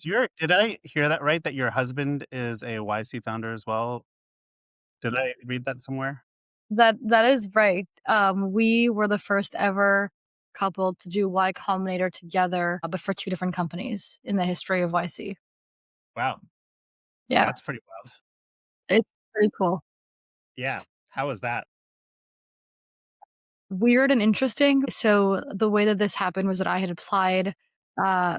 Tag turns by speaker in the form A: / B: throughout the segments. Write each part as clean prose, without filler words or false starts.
A: Did I hear that right, that your husband is a YC founder as well? Did I read that somewhere?
B: That is right. We were the first ever couple to do Y Combinator together, but for 2 different companies in the history of YC.
A: Wow,
B: Yeah,
A: that's pretty wild.
B: it's pretty cool.
A: Yeah. How was that?
B: Weird and interesting. So the way that this happened was that I had applied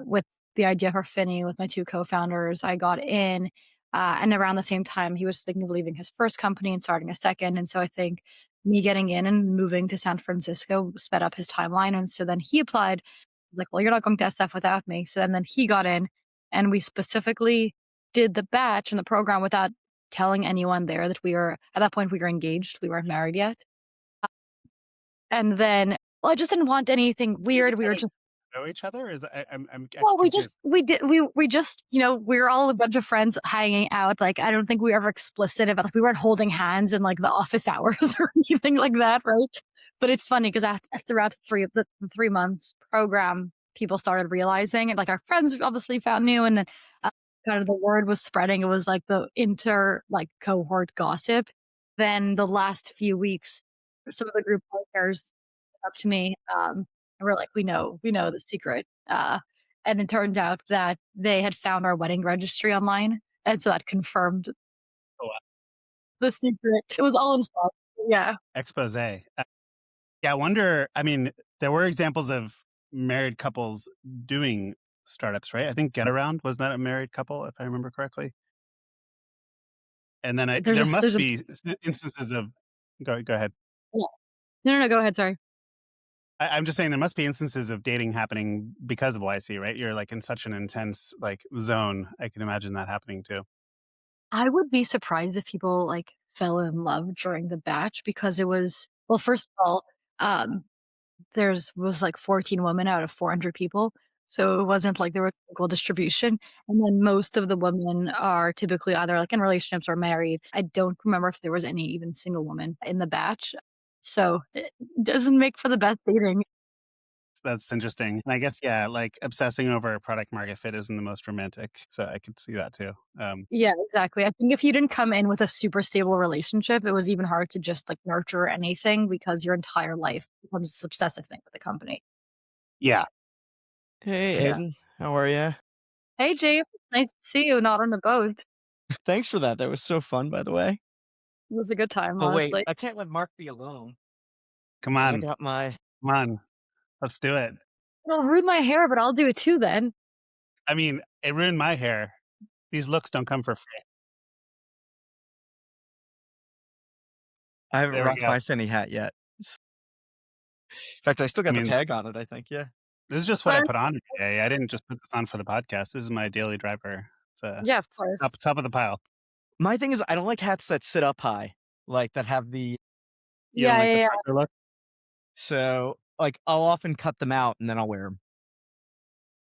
B: with the idea for Finny with my 2 co-founders. I got in, and around the same time, he was thinking of leaving his first company and starting a second. And so I think me getting in and moving to San Francisco sped up his timeline. And so then he applied. I was like, "Well, you're not going to SF without me." So then he got in, and we specifically did the batch and the program without telling anyone there that we were at that point we were engaged. We weren't married yet. And then well, I just didn't want anything
A: You
B: weird. We were
A: decided
B: just
A: to know each other? Is I'm
B: well,
A: actually confused.
B: we just, we were all a bunch of friends hanging out. Like, I don't think we were ever explicit about like we weren't holding hands in like the office hours or anything like that, right? But it's funny because throughout the 3 months program, people started realizing it. Like our friends obviously found new, and then uh, kind of the word was spreading. It was like the inter like cohort gossip. Then the last few weeks, some of the group partners up to me, and we're like, we know the secret." And it turned out that they had found our wedding registry online, and so that confirmed
A: Oh, wow.
B: the secret. It was all in fun. Yeah.
A: Expose. Yeah, I wonder, I mean, there were examples of married couples doing startups, right? I think GetAround, was that a married couple, if I remember correctly? And then
B: There's
A: there
B: a
A: must
B: there's a
A: be instances of go ahead.
B: yeah. No, go ahead, sorry.
A: I'm just saying there must be instances of dating happening because of YC, right? You're, like, in such an intense, like, zone. I can imagine that happening too.
B: I would be surprised if people, like, fell in love during the batch because it was well, first of all, um, there's was like 14 women out of 400 people, so it wasn't like there was equal distribution, and then most of the women are typically either, like, in relationships or married. I don't remember if there was any even single woman in the batch, so it doesn't make for the best dating.
A: That's interesting. And I guess, yeah, like, obsessing over product market fit isn't the most romantic, so I could see that too.
B: Yeah, exactly. I think if you didn't come in with a super stable relationship, it was even hard to just, like, nurture anything because your entire life becomes this obsessive thing with the company.
A: Yeah,
C: Hey,
A: yeah.
C: Aiden. How are you?
B: "Hey, Jay, nice to see you, not on a boat."
C: Thanks for that. That was so fun, by the way.
B: It was a good time,
C: Oh, wait.
B: honestly.
C: I can't let Mark be alone.
A: Come
C: I
A: on,
C: got my.
A: come on, let's do it.
B: It'll ruin my hair, but I'll do it too then.
A: I mean, it ruined my hair. These looks don't come for free.
C: I haven't
A: There we
C: rocked
A: go.
C: my Finny hat yet. In fact, I still
A: I
C: got the
A: mean,
C: tag on it, I think. Yeah.
A: this is just what I
B: But
A: put on today. I didn't just put this on for the podcast. This is my daily driver. It's
B: yeah, of course.
A: top of the pile.
C: My thing is, I don't like hats that sit up high, like that have the.
A: You don't
B: Yeah,
A: like the
B: yeah, yeah.
A: trucker look?
C: So, like, I'll often cut them out and then I'll wear them.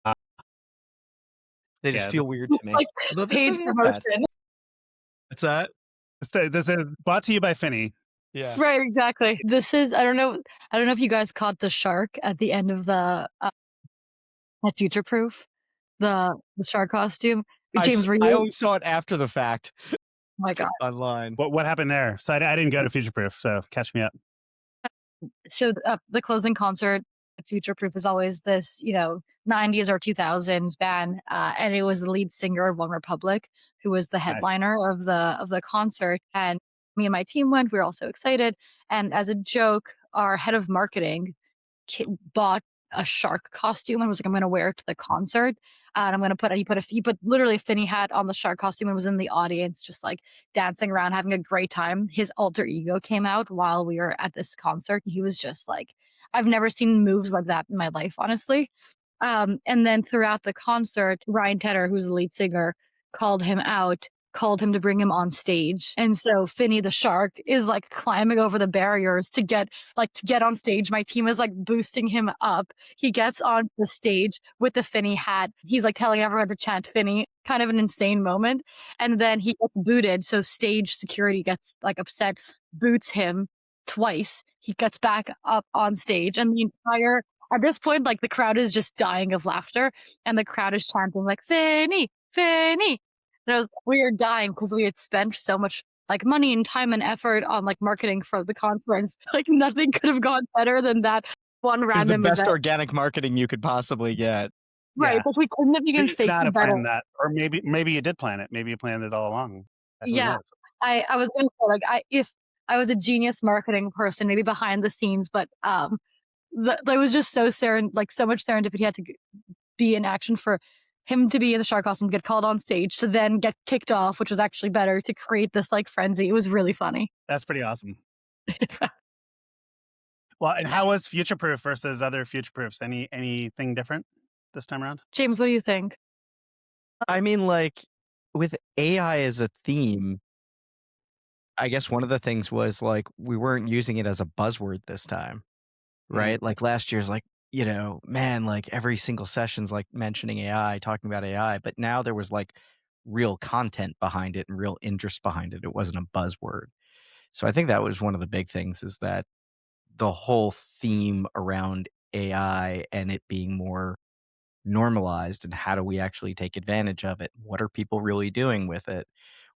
A: Uh,
C: They just
A: yeah,
C: feel weird to me.
B: Like,
C: Although this
B: paid
C: doesn't look bad.
B: promotion.
C: What's that?
A: this is brought to you by Finny.
C: Yeah.
B: Right, exactly. This is I don't know if you guys caught the shark at the end of the, at Future Proof, the shark costume. James, were
C: I
B: you
C: only saw it after the fact
B: oh my god.
C: online.
A: What happened there? So I didn't go to Future Proof, so catch me up.
B: So, the closing concert at Future Proof is always this, 90s or 2000s band, and it was the lead singer of One Republic who was the
A: Nice.
B: headliner of the concert, and me and my team went, we were all so excited, and as a joke, our head of marketing bought a shark costume and was like, "I'm gonna wear it to the concert, and I'm gonna put." He put literally a Finny hat on the shark costume and was in the audience, just like dancing around, having a great time. His alter ego came out while we were at this concert. He was just like, I've never seen moves like that in my life, honestly. And then throughout the concert, Ryan Tedder, who's the lead singer, called him out, called him to bring him on stage. And so Finny the shark is like climbing over the barriers to get on stage. My team is like boosting him up. He gets on the stage with the Finny hat. He's like telling everyone to chant Finny, kind of an insane moment. And then he gets booted. So stage security gets like upset, boots him twice. He gets back up on stage and At this point, like the crowd is just dying of laughter, and the crowd is chanting like "Finny, Finny." And we were dying because we had spent so much like money and time and effort on like marketing for the conference. Like nothing could have gone better than that one
C: It was the
B: random
C: best
B: event.
C: organic marketing you could possibly get.
B: Right,
A: Yeah.
B: but we couldn't have
A: But
B: even
A: you should
B: faked
A: not
B: it
A: have
B: better.
A: planned that, or maybe you did plan it. Maybe you planned it all along. Who
B: Yeah.
A: knows?
B: I was gonna say, like, if I was a genius marketing person, maybe behind the scenes, but, there was just so much serendipity had to be in action for him to be in the shark costume, get called on stage, to then get kicked off, which was actually better to create this, like, frenzy. It was really funny.
A: That's pretty awesome. Well, and how was Future Proof versus other Future Proofs? Anything different this time around?
B: James, what do you think?
C: I mean, like, with AI as a theme, I guess one of the things was, like, we weren't using it as a buzzword this time,
A: Mhm.
C: right? Like, last year's like, man, like, every single session's, like, mentioning AI, talking about AI, but now there was, like, real content behind it and real interest behind it. It wasn't a buzzword. So I think that was one of the big things is that the whole theme around AI and it being more normalized and how do we actually take advantage of it? What are people really doing with it?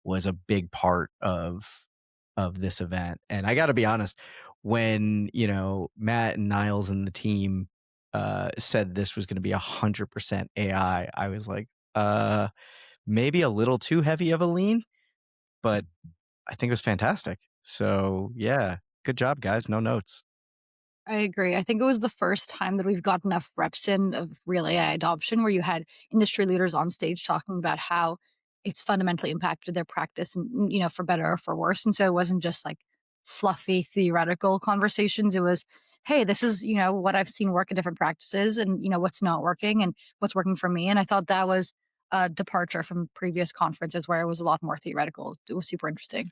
C: Was a big part of this event. And I got to be honest, when Matt and Niles and the team said this was going to be 100% AI, I was like, uh, maybe a little too heavy of a lean, but I think it was fantastic. So yeah, good job, guys. No notes.
B: I agree. I think it was the first time that we've got enough reps in of real AI adoption where you had industry leaders on stage talking about how it's fundamentally impacted their practice and, for better or for worse. And so it wasn't just like fluffy theoretical conversations. It was, hey, this is, what I've seen work in different practices and, what's not working and what's working for me. And I thought that was a departure from previous conferences where it was a lot more theoretical. It was super interesting.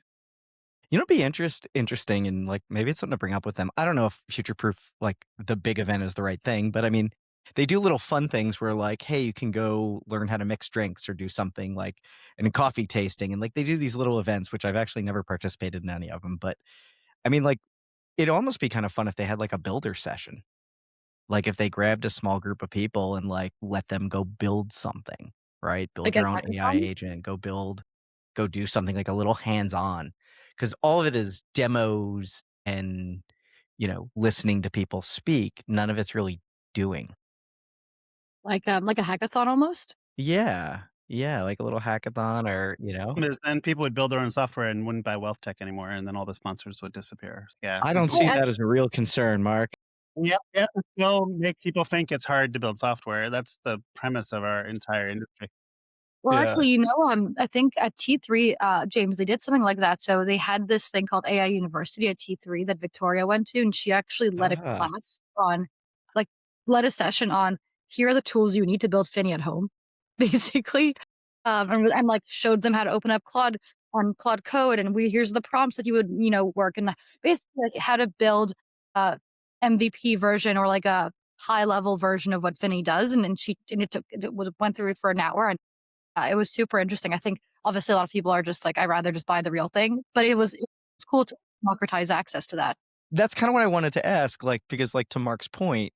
C: It'd be interesting and, like, maybe it's something to bring up with them. I don't know if future proof, like, the big event is the right thing, but I mean, they do little fun things where, like, hey, you can go learn how to mix drinks or do something like in coffee tasting, and, like, they do these little events, which I've actually never participated in any of them, but, I mean, like, it'd almost be kind of fun if they had, like, a builder session. Like, if they grabbed a small group of people and, like, let them go build something, right? Build
B: Like a
C: your own AI
B: hackathon?
C: agent, go do something like a little hands-on, because all of it is demos and, listening to people speak. None of it's really doing.
B: Like a hackathon almost?
C: Yeah. Yeah, like a little hackathon or,
A: Is then people would build their own software and wouldn't buy wealth tech anymore, and then all the sponsors would disappear. Yeah,
C: I
A: I
C: don't
A: can
C: see
A: see.
C: that as a real concern, Mark.
A: Yep, yep. Still make people think it's hard to build software. That's the premise of our entire industry.
B: Well,
C: Yeah.
B: actually, I think at T3, James, they did something like that. So they had this thing called AI University at T3 that Victoria went to, and she actually led a
C: Ah.
B: class on, like, led a session on here are the tools you need to build Finny at home, basically, and like showed them how to open up Claude on Claude Code, and here's the prompts that you would work, and basically like how to build a MVP version or like a high level version of what Finny does, and it went through it for an hour, and it was super interesting. I think obviously a lot of people are just like, "I'd rather just buy the real thing," but it's cool to democratize access to that.
C: That's kinda what I wanted to ask, like, because, like, to Mark's point,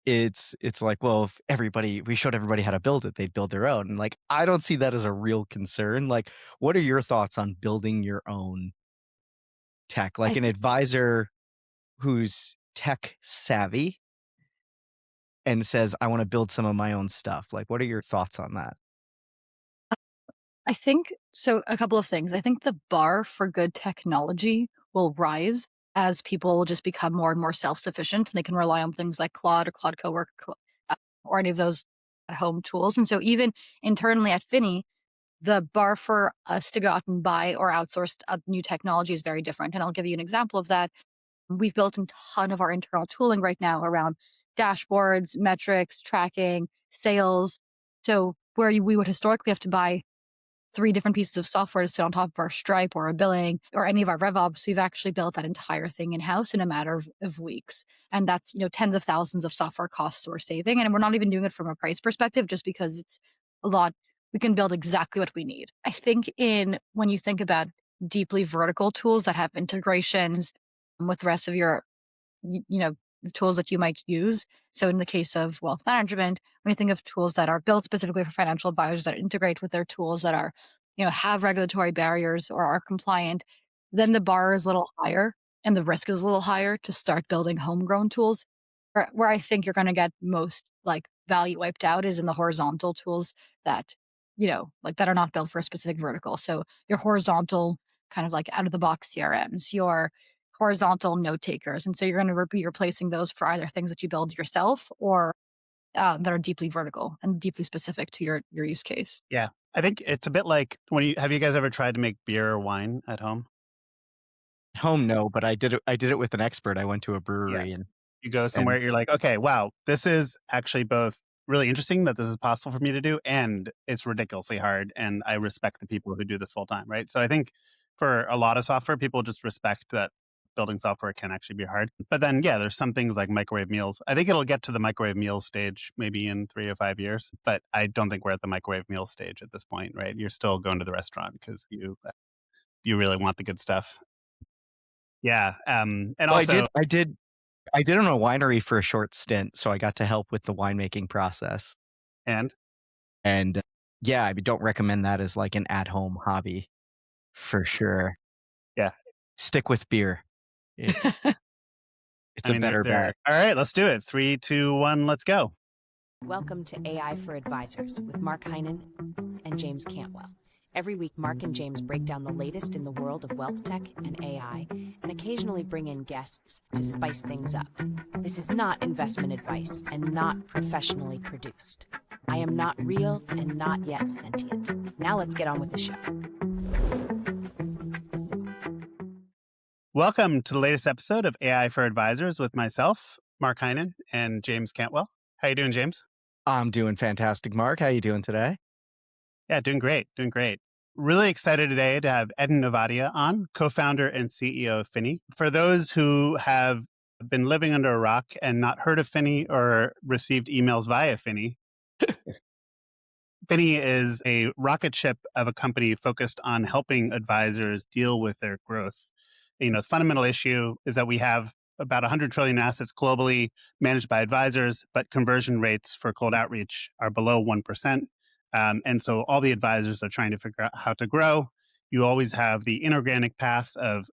C: it's like, well, if we showed everybody how to build it, they'd build their own, and, like, I don't see that as a real concern, like, what are your thoughts on building your own tech?
B: I
C: Like, an advisor who's tech savvy and says, "I wanna build some of my own stuff," like, what are your thoughts on that?
B: I think so a couple of things. I think the bar for good technology will rise as people just become more and more self-sufficient, and they can rely on things like Claude or Claude Cowork, or any of those at-home tools, and so even internally at Finny, the bar for us to go out and buy or outsource new technology is very different, and I'll give you an example of that. We've built a ton of our internal tooling right now around dashboards, metrics, tracking, sales. So where we would historically have to buy 3 different pieces of software to sit on top of our Stripe or our billing or any of our RevOps, we've actually built that entire thing in-house in a matter of weeks. And that's, tens of thousands of software costs we're saving. And we're not even doing it from a price perspective just because it's a lot. We can build exactly what we need. I think in when you think about deeply vertical tools that have integrations with the rest of your, the tools that you might use. So in the case of wealth management, when you think of tools that are built specifically for financial advisors that integrate with their tools that are, have regulatory barriers or are compliant, then the bar is a little higher and the risk is a little higher to start building homegrown tools. Where I think you're going to get most like value wiped out is in the horizontal tools that, like that are not built for a specific vertical. So your horizontal kind of like out of the box CRMs, your horizontal note takers. And so you're going to be replacing those for either things that you build yourself or that are deeply vertical and deeply specific to your use case.
A: Yeah. I think it's a bit like when have you guys ever tried to make beer or wine at home?
C: At home, no, but I did it with an expert. I went to a
A: Yeah.
C: brewery
A: You go
C: and
A: somewhere, you're like, okay, wow, this is actually both really interesting that this is possible for me to do, and it's ridiculously hard. And I respect the people who do this full time, right? So I think for a lot of software, people just respect that building software can actually be hard. But then, yeah, there's some things like microwave meals. I think it'll get to the microwave meal stage maybe in 3 to 5 years, but I don't think we're at the microwave meal stage at this point, right? You're still going to the restaurant because you really want the good stuff. Yeah, and
C: well, I did
A: also,
C: I did I did own a winery for a short stint, so I got to help with the winemaking process.
A: and
C: And yeah, I don't recommend that as like an at-home hobby for sure.
A: yeah,
C: Stick with beer. It's it's
A: I
C: a
A: mean,
C: better
A: they're
C: bet.
A: all right. Let's do it. 3, 2, 1. Let's go.
D: Welcome to AI for Advisors with Mark Heinen and James Cantwell. Every week, Mark and James break down the latest in the world of wealth tech and AI, and occasionally bring in guests to spice things up. This is not investment advice and not professionally produced. I am not real and not yet sentient. Now let's get on with the show.
A: Welcome to the latest episode of AI for Advisors with myself, Mark Heinen, and James Cantwell. How you doing, James?
C: I'm doing fantastic, Mark. How you doing today?
A: Yeah, doing great, doing great. Really excited today to have Ovadia on, co-founder and CEO of Finny. For those who have been living under a rock and not heard of Finny or received emails via Finny, Finny is a rocket ship of a company focused on helping advisors deal with their growth. The fundamental issue is that we have about 100 trillion assets globally managed by advisors, but conversion rates for cold outreach are below 1%. And so all the advisors are trying to figure out how to grow. You always have the inorganic path of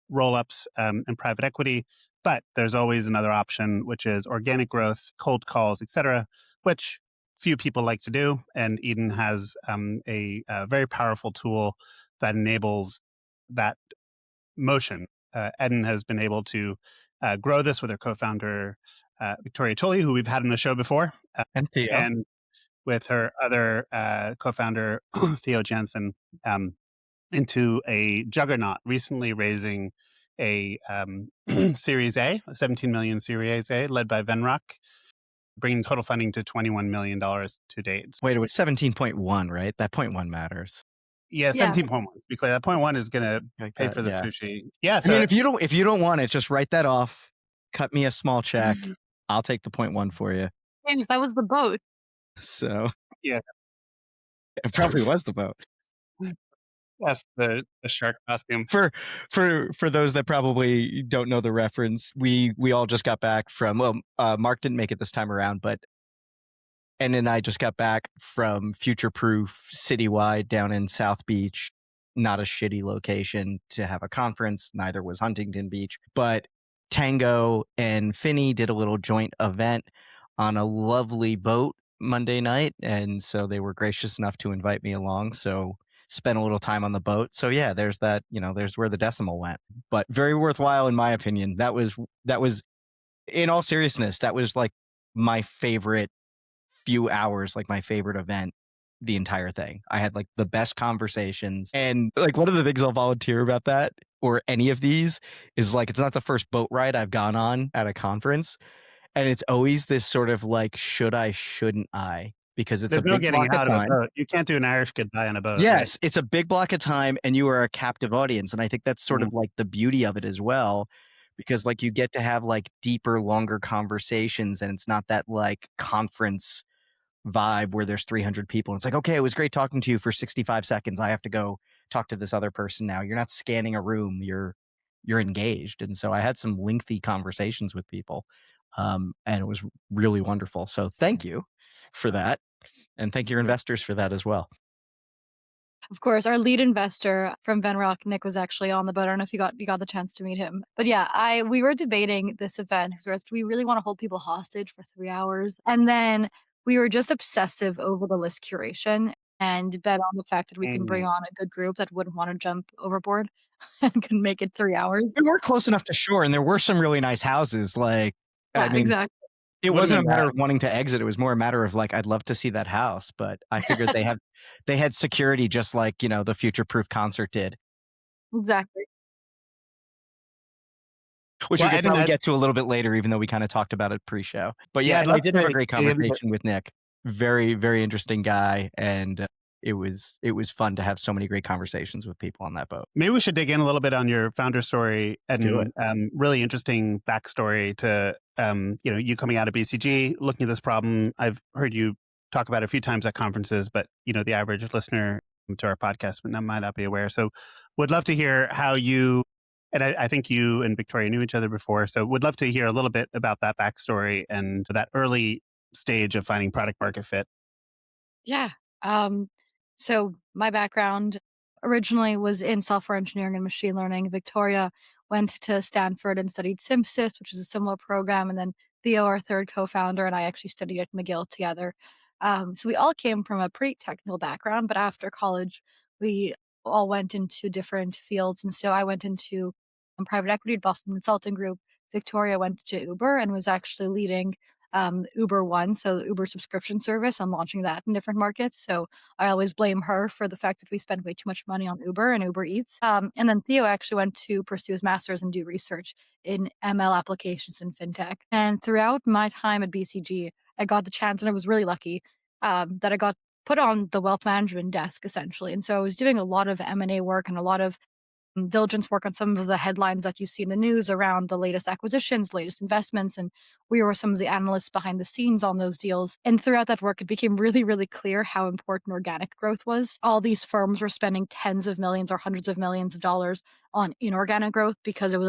A: roll ups and private equity, but there's always another option, which is organic growth, cold calls, et cetera, which few people like to do. And Eden has a very powerful tool that enables that motion. Eden has been able to grow this with her co-founder, Victoria Tully, who we've had on the show before,
C: And Theo.
A: and with her other co-founder, Theo Jensen, into a juggernaut, recently raising a Series A 17 million Series A, led by Venrock, bringing total funding to $21 million to date.
C: Wait, it was 17.1, right? That point one matters.
A: Yeah,
B: Yeah.
A: 17.1. To be clear, that point one is going to
C: Like
A: pay
C: that,
A: for the
C: yeah.
A: sushi. Yeah,
C: I mean,
A: so
C: if you don't want it, just write that off. Cut me a small check. I'll take the point one for you.
B: James, that was the boat.
C: So
A: yeah,
C: it probably was the vote.
A: that's the shark costume.
C: For those that probably don't know the reference, we all just got back from Mark didn't make it this time around, but and I just got back from Future Proof Citywide down in South Beach. Not a shitty location to have a conference. Neither was Huntington Beach. But Tango and Finny did a little joint event on a lovely boat Monday night. And so they were gracious enough to invite me along. So spent a little time on the boat. So yeah, there's that, there's where the decimal went. But very worthwhile in my opinion. That was in all seriousness, that was like my favorite few hours, like my favorite event, the entire thing. I had like the best conversations. And like one of the things I'll volunteer about that or any of these is like it's not the first boat ride I've gone on at a conference. And it's always this sort of like, should I, shouldn't I? Because it's a
A: There's no
C: big
A: getting
C: block of
A: out of a
C: time.
A: boat. You can't do an Irish goodbye on a boat, right?
C: Yes, it's a big block of time and you are a captive audience. And I think that's sort
A: Mhm.
C: of like the beauty of it as well. Because like you get to have like deeper, longer conversations and it's not that like conference vibe where there's 300 people. And it's like, okay, it was great talking to you for 65 seconds. I have to go talk to this other person now. You're not scanning a room. You're engaged. And so I had some lengthy conversations with people. And it was really wonderful. So thank you for that, and thank your investors for that as well.
B: Of course, our lead investor from Venrock, Nick, was actually on the boat. I don't know if you got the chance to meet him. But yeah, I we were debating this event because we really want to hold people hostage for 3 hours. And then we were just obsessive over the list curation and bet on the fact that we can bring
A: Mm.
B: on a good group that wouldn't want to jump overboard and can make it 3 hours.
C: We were close enough to shore, and there were some really nice houses. Like, I
B: Yeah,
C: mean,
B: exactly.
C: it
A: Would have
C: wasn't a
A: been
C: matter
A: wild.
C: of wanting to exit. It was more a matter of like, I'd love to see that house, but I figured they had security just like the future proof concert did,
B: Exactly.
C: which we
A: Well,
C: could
A: Ed and
C: probably
A: Ed,
C: get to a little bit later, even though we kind of talked about it pre-show. But
A: yeah,
C: yeah,
A: I'd
C: no, I
A: love
C: did have a
A: to
C: great
A: dig into.
C: conversation with Nick. Very, very interesting guy, and it was fun to have so many great conversations with people on that boat.
A: Maybe we should dig in a little bit on your founder story
C: Let's do it.
A: and really interesting backstory to you coming out of BCG, looking at this problem. I've heard you talk about it a few times at conferences, but the average listener to our podcast might not be aware. So, would love to hear how you. And I think you and Victoria knew each other before, so would love to hear a little bit about that backstory and that early stage of finding product market fit.
B: Yeah. Um, so my background originally was in software engineering and machine learning. Victoria went to Stanford and studied SimSys, which is a similar program. And then Theo, our third co-founder, and I actually studied at McGill together. So we all came from a pretty technical background, but after college, we all went into different fields. And so I went into private equity at Boston Consulting Group. Victoria went to Uber and was actually leading Uber One, so the Uber subscription service, and launching that in different markets. So I always blame her for the fact that we spend way too much money on Uber and Uber Eats. And then Theo actually went to pursue his master's and do research in ML applications and fintech. And throughout my time at BCG, I got the chance, and I was really lucky that I got put on the wealth management desk essentially. And so I was doing a lot of M&A work and a lot of diligence work on some of the headlines that you see in the news around the latest acquisitions, latest investments, and we were some of the analysts behind the scenes on those deals. And throughout that work, it became really, really clear how important organic growth was. All these firms were spending tens of millions or hundreds of millions of dollars on inorganic growth because it was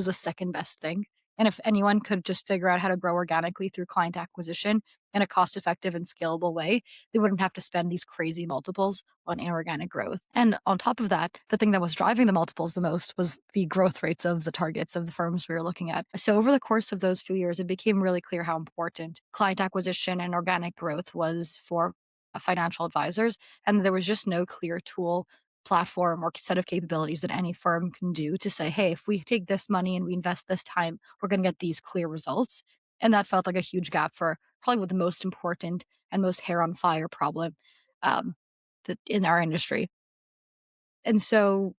B: a second best thing. And if anyone could just figure out how to grow organically through client acquisition in a cost effective and scalable way, they wouldn't have to spend these crazy multiples on inorganic growth. And on top of that, the thing that was driving the multiples the most was the growth rates of the targets of the firms we were looking at. So over the course of those few years, it became really clear how important client acquisition and organic growth was for financial advisors. And there was just no clear tool, platform, or set of capabilities that any firm can do to say, hey, if we take this money and we invest this time, we're going to get these clear results. And that felt like a huge gap for probably what the most important and most hair on fire problem um, in our industry. And so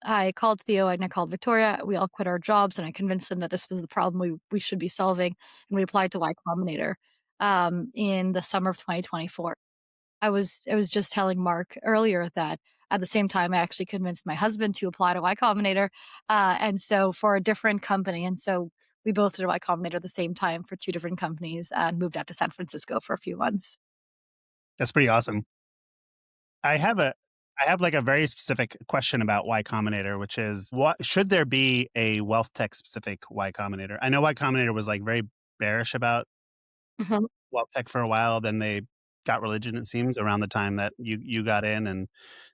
B: I called Theo and I called Victoria. We all quit our jobs, and I convinced them that this was the problem we should be solving. And we applied to Y Combinator in the summer of 2024. I was just telling Mark earlier that at the same time I actually convinced my husband to apply to Y Combinator, and so for a different company. And so we both did Y Combinator at the same time for two different companies and moved out to San Francisco for a few months.
A: That's pretty awesome. I have a I have like a very specific question about Y Combinator, which is what should there be a wealth tech specific Y Combinator? I know Y Combinator was like very bearish about
B: Mhm.
A: wealth tech for a while. Then they got religion, it seems, around the time that you got in, and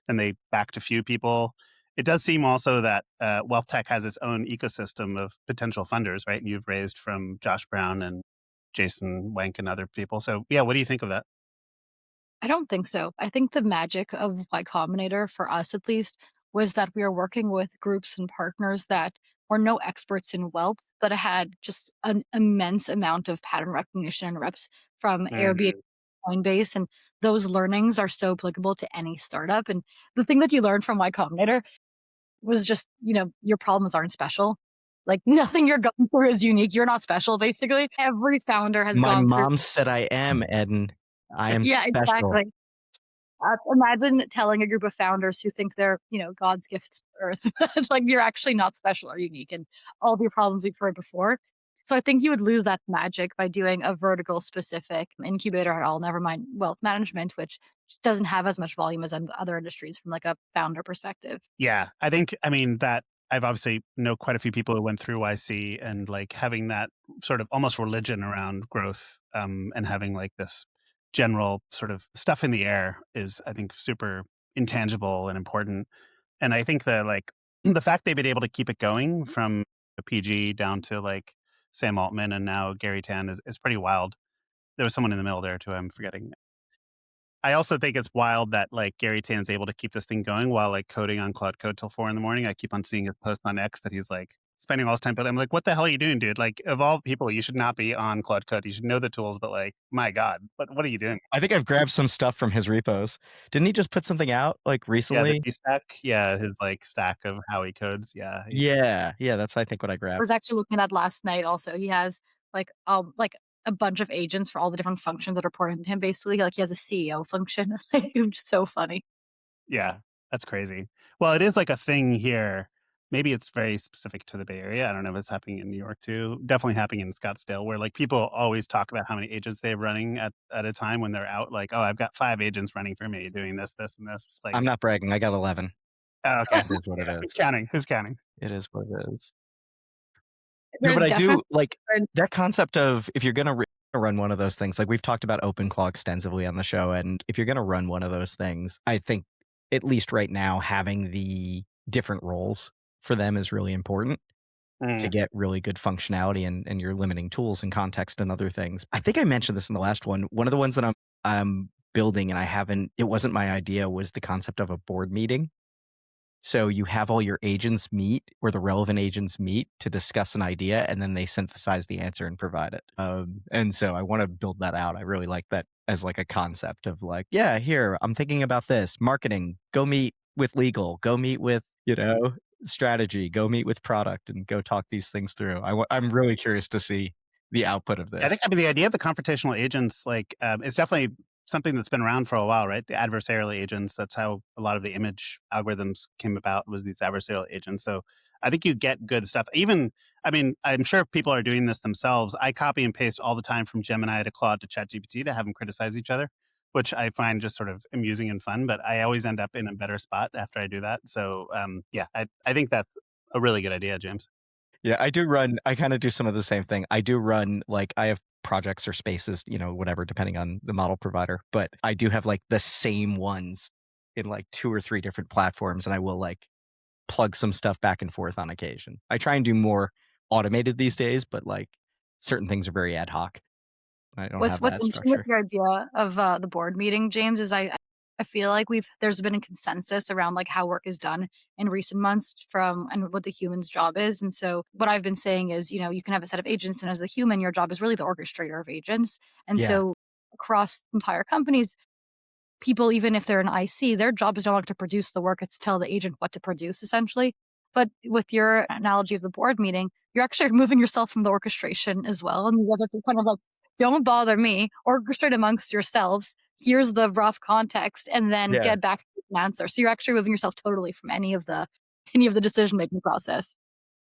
A: then they backed a few people. It does seem also that wealth tech has its own ecosystem of potential funders, right? And you've raised from Josh Brown and Jason Wank and other people. So yeah, what do you think of that?
B: I don't think so. I think the magic of Y Combinator, for us at least, was that we are working with groups and partners that were no experts in wealth, but had just an immense amount of pattern recognition and reps from Airbnb,
A: Mhm.
B: Coinbase, and those learnings are so applicable to any startup. And the thing that you learn from Y Combinator was just, your problems aren't special. Like nothing you're going through is unique. You're not special, basically. Every founder has
C: My
B: gone through.
C: mom said I am, and I am
B: Yeah,
C: special.
B: exactly. Imagine telling a group of founders who think they're, God's gift to Earth. It's like you're actually not special or unique, and all the problems we've heard before. So I think you would lose that magic by doing a vertical specific incubator at all. Never mind wealth management, which doesn't have as much volume as other industries from like a founder perspective.
A: Yeah, I mean that I've obviously know quite a few people who went through YC, and like having that sort of almost religion around growth, and having like this general sort of stuff in the air is, I think, super intangible and important. And I think that like the fact they've been able to keep it going from a PG down to like Sam Altman and now Gary Tan is pretty wild. There was someone in the middle there too. I'm forgetting. I also think it's wild that like Gary Tan's able to keep this thing going while like coding on Claude Code till 4 in the morning. I keep on seeing his post on X that he's like spending all his time building. I'm like, what the hell are you doing, dude? Like, of all people, you should not be on Claude Code. You should know the tools, but like, my God, what are you doing?
C: I think I've grabbed some stuff from his repos. Didn't he just put something out like
A: Yeah, the
C: recently?
A: G stack. Yeah, his like stack of how he codes. Yeah,
C: Yeah, yeah, that's I think what I
B: I
C: grabbed.
B: was actually looking at last night also. He has like a bunch of agents for all the different functions that are important to him basically. Like he has a CEO function. Like it's so funny.
A: yeah, that's crazy. Well, it is like a thing here. Maybe it's very specific to the Bay Area. I don't know if it's happening in New York too. Definitely happening in Scottsdale, where like people always talk about how many agents they have running at a time when they're out. Like, oh, I've got 5 agents running for me doing this, this, and this.
C: I'm
A: Like,
C: not bragging, I got 11.
A: oh, okay,
C: It is what it
A: yeah. Who's
C: is.
A: counting? Who's counting?
C: It is what it is. No, but
B: There's
C: I do
B: definitely
C: like that concept of if you're gonna run one of those things, like we've talked about OpenClaw extensively on the show, and if you're gonna run one of those things, I think at least right now having the different roles for them is really important to
A: Mm,
C: get really good functionality and you're limiting tools and context and other things. I think I mentioned this in the last one. One of the ones that I'm building and I haven't it wasn't my idea was the concept of a board meeting. So you have all your agents meet or the relevant agents meet to discuss an idea and then they synthesize the answer and provide it. And so I want to build that out. I really like that as like a concept of like, yeah, here, I'm thinking about this. Marketing, go meet with legal, go meet with, strategy, go meet with product and go talk these things through. I'm really curious to see the output of
A: I think,
C: this.
A: I mean, the idea of the confrontational agents, like, is definitely something that's been around for a while, right? The adversarial agents. That's how a lot of the image algorithms came about. Was these adversarial agents? So I think you get good stuff. Even, I mean, I'm sure people are doing this themselves. I copy and paste all the time from Gemini to Claude to ChatGPT to have them criticize each other, which I find just sort of amusing and fun. But I always end up in a better spot after I do that. So yeah, I think that's a really good idea, James.
C: Yeah, I kinda do some of the same thing. I do run, like I have projects or spaces, whatever, depending on the model provider, but I do have, like, the same ones in, like, 2 or 3 different platforms, and I will, like, plug some stuff back and forth on occasion. I try and do more automated these days, but, like, certain things are very ad hoc. I don't have
B: What's
C: that
B: interesting with
C: structure.
B: your idea of, the board meeting, James, is I feel like there's been a consensus around, like, how work is done in recent months from and what the human's job is, and so what I've been saying is, you can have a set of agents, and as the human, your job is really the orchestrator of agents, and
C: Yeah,
B: so across entire companies, people, even if they're an IC, their job is no longer to produce the work, it's to tell the agent what to produce essentially. But with your analogy of the board meeting, you're actually removing yourself from the orchestration as well. And you guys are kind of like, don't bother me, orchestrate amongst yourselves. Here's the rough context, and then
C: yeah,
B: get back to an answer. So you're actually removing yourself totally from any of the decision making process.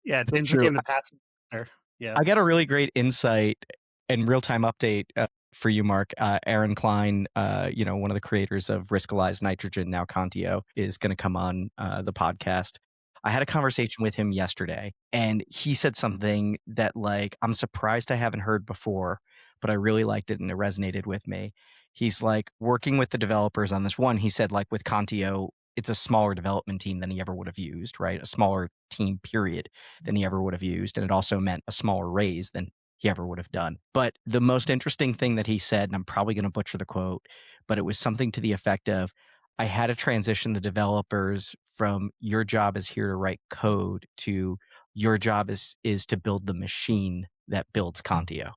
A: Yeah,
C: it's
A: James
C: true.
A: became the passenger. Yeah.
C: I got a really great insight and real-time update for you, Mark. Aaron Klein, one of the creators of Riskalyze Nitrogen, now Contio, is going to come on the podcast. I had a conversation with him yesterday, and he said something that, like, I'm surprised I haven't heard before, but I really liked it and it resonated with me. He's like working with the developers on this one. He said, like, with Contio, it's a smaller development team than he ever would have used, right? A smaller team, period, than he ever would have used. And it also meant a smaller raise than he ever would have done. But the most interesting thing that he said, and I'm probably going to butcher the quote, but it was something to the effect of, I had to transition the developers from your job is here to write code to your job is to build the machine that builds Contio.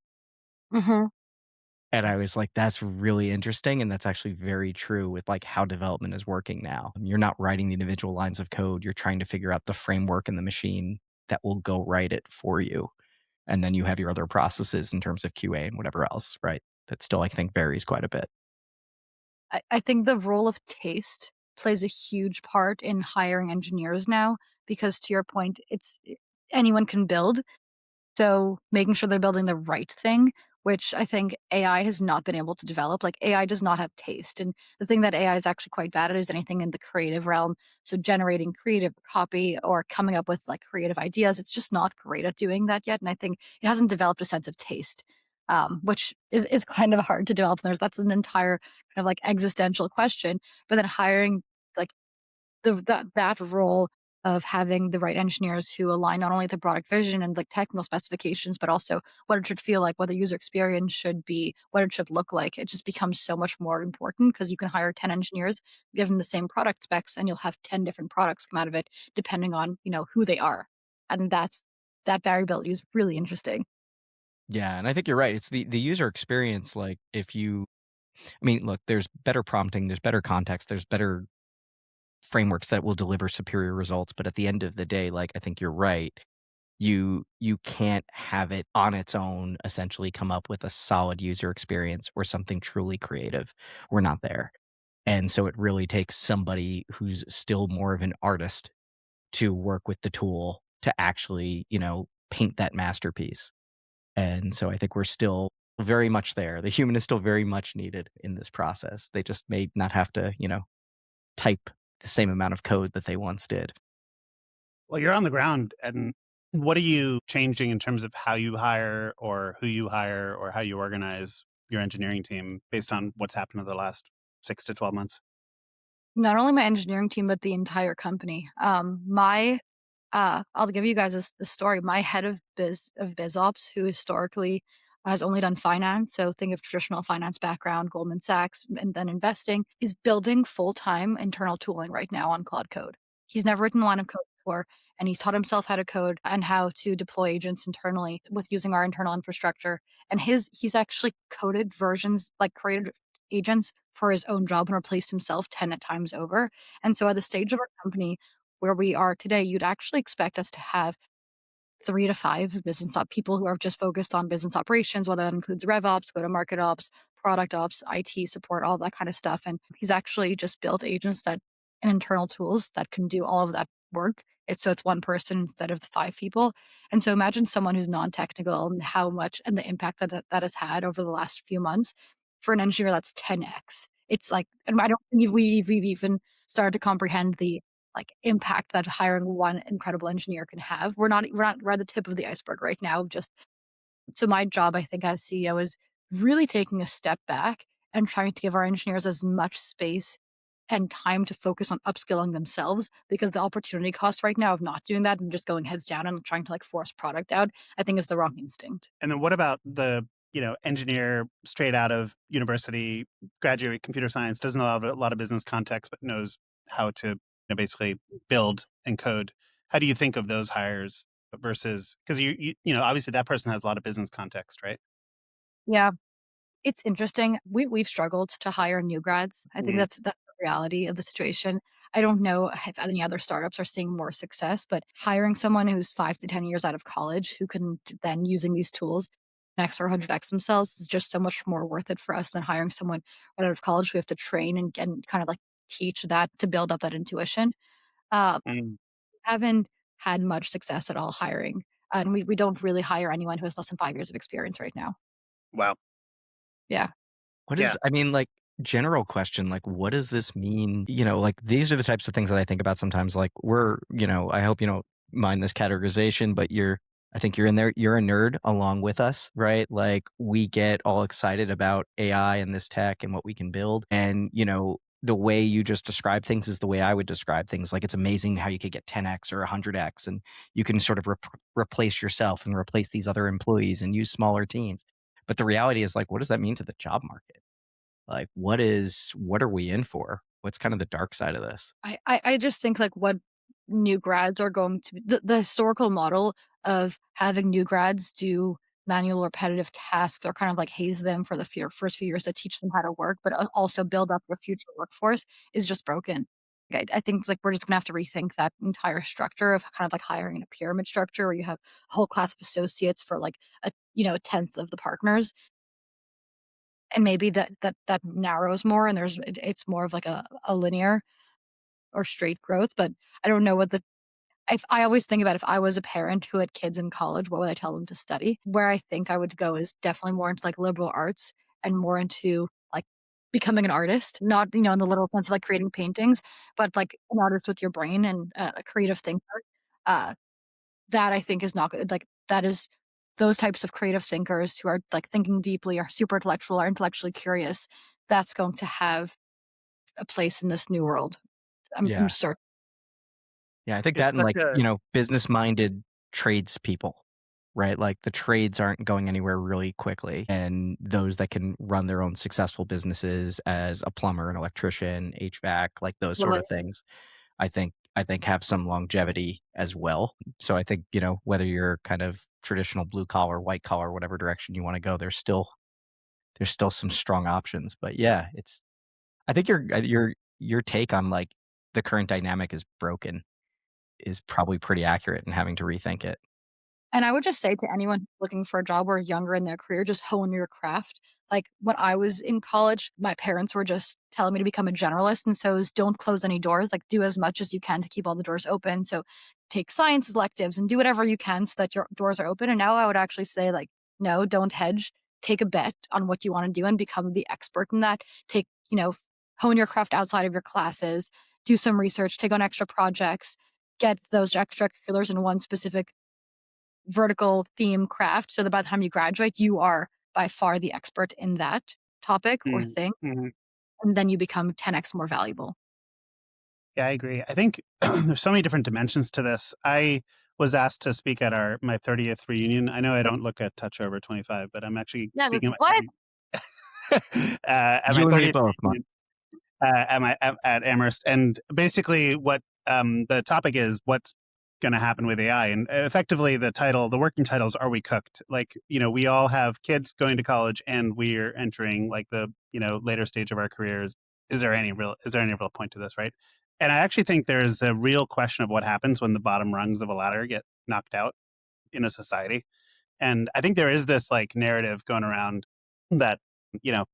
B: Mhm.
C: And I was like, that's really interesting. And that's actually very true with like how development is working now. You're not writing the individual lines of code. You're trying to figure out the framework and the machine that will go write it for you. And then you have your other processes in terms of QA and whatever else, right? That still, I think, varies quite a bit.
B: I think the role of taste plays a huge part in hiring engineers now because to your point, anyone can build. So making sure they're building the right thing which I think AI has not been able to develop. Like AI does not have taste. And the thing that AI is actually quite bad at is anything in the creative realm. So generating creative copy or coming up with like creative ideas, it's just not great at doing that yet. And I think it hasn't developed a sense of taste. Which is kind of hard to develop. That's an entire kind of like existential question. But then hiring like that role of having the right engineers who align not only the product vision and like technical specifications, but also what it should feel like, what the user experience should be, what it should look like. It just becomes so much more important because you can hire 10 engineers, give them the same product specs, and you'll have 10 different products come out of it, depending on, who they are. And that variability is really interesting.
C: Yeah, and I think you're right. It's the user experience, like, if you I mean, look, there's better prompting, there's better context, there's better frameworks that will deliver superior results, but at the end of the day, like, I think you're right. You can't have it on its own essentially come up with a solid user experience or something truly creative. We're not there. And so it really takes somebody who's still more of an artist to work with the tool to actually, paint that masterpiece. And so I think we're still very much there. The human is still very much needed in this process. They just may not have to, type the same amount of code that they once did.
A: Well, you're on the ground, and what are you changing in terms of how you hire or who you hire or how you organize your engineering team based on what's happened over the last 6 to 12 months?
B: Not only my engineering team, but the entire company. I'll give you guys the story. My head of biz ops, who historically has only done finance, so think of traditional finance background, Goldman Sachs, and then investing, is building full time internal tooling right now on Claude Code. He's never written a line of code before, and he's taught himself how to code and how to deploy agents internally with using our internal infrastructure. And he's actually coded versions, like created agents for his own job and replaced himself 10 times over. And so at the stage of our company where we are today, you'd actually expect us to have 3 to 5 business op people who are just focused on business operations, whether that includes rev ops, go-to-market ops, product ops, IT support, all that kind of stuff, and he's actually just built agents that and internal tools that can do all of that work. It's 1 person instead of 5 people, and so imagine someone who's non-technical and how much and the impact that has had over the last few months. For an engineer, that's 10x. It's like and I don't think we've even started to comprehend the like impact that hiring one incredible engineer can have. We're at the tip of the iceberg right now. Just so my job, I think, as CEO is really taking a step back and trying to give our engineers as much space and time to focus on upskilling themselves because the opportunity cost right now of not doing that and just going heads down and trying to like force product out, I think is the wrong instinct.
A: And then what about the, engineer straight out of university, graduate computer science, doesn't have a lot of business context, but knows how to, basically build and code. How do you think of those hires versus because obviously that person has a lot of business context, right?
B: Yeah. It's interesting. We've struggled to hire new grads. I think
A: Mhm.
B: that's the reality of the situation. I don't know if any other startups are seeing more success, but hiring someone who's 5 to 10 years out of college who can then using these tools X or 100x themselves is just so much more worth it for us than hiring someone right out of college who we have to train and kind of like teach that to build up that intuition. Uh,
A: Mm.
B: haven't had much success at all hiring, and we don't really hire anyone who has less than 5 years of experience right now.
A: Wow.
B: Yeah.
C: What
A: Yeah.
C: is I mean, like, general question, like, what does this mean? Like, these are the types of things that I think about sometimes, like, I hope you don't mind this categorization, but I think you're in there, you're a nerd along with us, right? Like, we get all excited about AI and this tech and what we can build. And, the way you just describe things is the way I would describe things. Like, it's amazing how you could get 10x or 100x, and you can sort of replace yourself and replace these other employees and use smaller teams. But the reality is, like, what does that mean to the job market? Like, what are we in for? What's kind of the dark side of this?
B: I just think like what new grads are going to be the historical model of having new grads do manual repetitive tasks or kind of like haze them for the first few years to teach them how to work, but also build up their future workforce is just broken. I think it's like we're just gonna have to rethink that entire structure of kind of like hiring in a pyramid structure where you have a whole class of associates for like a tenth of the partners. And maybe that narrows more and it's more of like a linear or straight growth, but I don't know what the if I always think about if I was a parent who had kids in college, what would I tell them to study? Where I think I would go is definitely more into like liberal arts and more into like becoming an artist, not, in the literal sense of like creating paintings, but like an artist with your brain and a creative thinker. Uh, that I think is not good. Like that is those types of creative thinkers who are like thinking deeply, are super intellectual, are intellectually curious. That's going to have a place in this new world. I'm
C: Yeah.
B: certain.
C: Yeah, I think
A: It's
C: that and,
A: such
C: like,
A: a
C: business-minded tradespeople, right? Like, the trades aren't going anywhere really quickly, and those that can run their own successful businesses as a plumber, an electrician, HVAC, like, those sort of things, I think have some longevity as well. So I think, whether you're kind of traditional blue collar, white collar, whatever direction you wanna go, there's still some strong options. But yeah, I think your take on, like, the current dynamic is broken is probably pretty accurate in having to rethink it.
B: And I would just say to anyone looking for a job or younger in their career, just hone your craft. Like when I was in college, my parents were just telling me to become a generalist. And so it was don't close any doors, like do as much as you can to keep all the doors open. So take science electives and do whatever you can so that your doors are open. And now I would actually say, like, no, don't hedge. Take a bet on what you want to do and become the expert in that. Take, hone your craft outside of your classes, do some research, take on extra projects, get those extracurriculars in one specific vertical theme craft so that by the time you graduate, you are by far the expert in that topic or
A: mm,
B: thing,
A: mhm.
B: and then you become 10x more valuable.
A: Yeah, I agree. I think there's so many different dimensions to this. I was asked to speak at my 30th reunion. I know I don't look a touch over 25, but I'm actually
B: Yeah,
A: speaking at my
B: what?
A: at my
C: You and me
A: 30th
C: both, Mark.
A: reunion at Amherst, and basically what the topic is what's going to happen with AI, and effectively the working title is "Are we cooked?" Like we all have kids going to college, and we're entering like the later stage of our careers. Is there any real point to this, right? And I actually think there's a real question of what happens when the bottom rungs of a ladder get knocked out in a society, and I think there is this like narrative going around that you know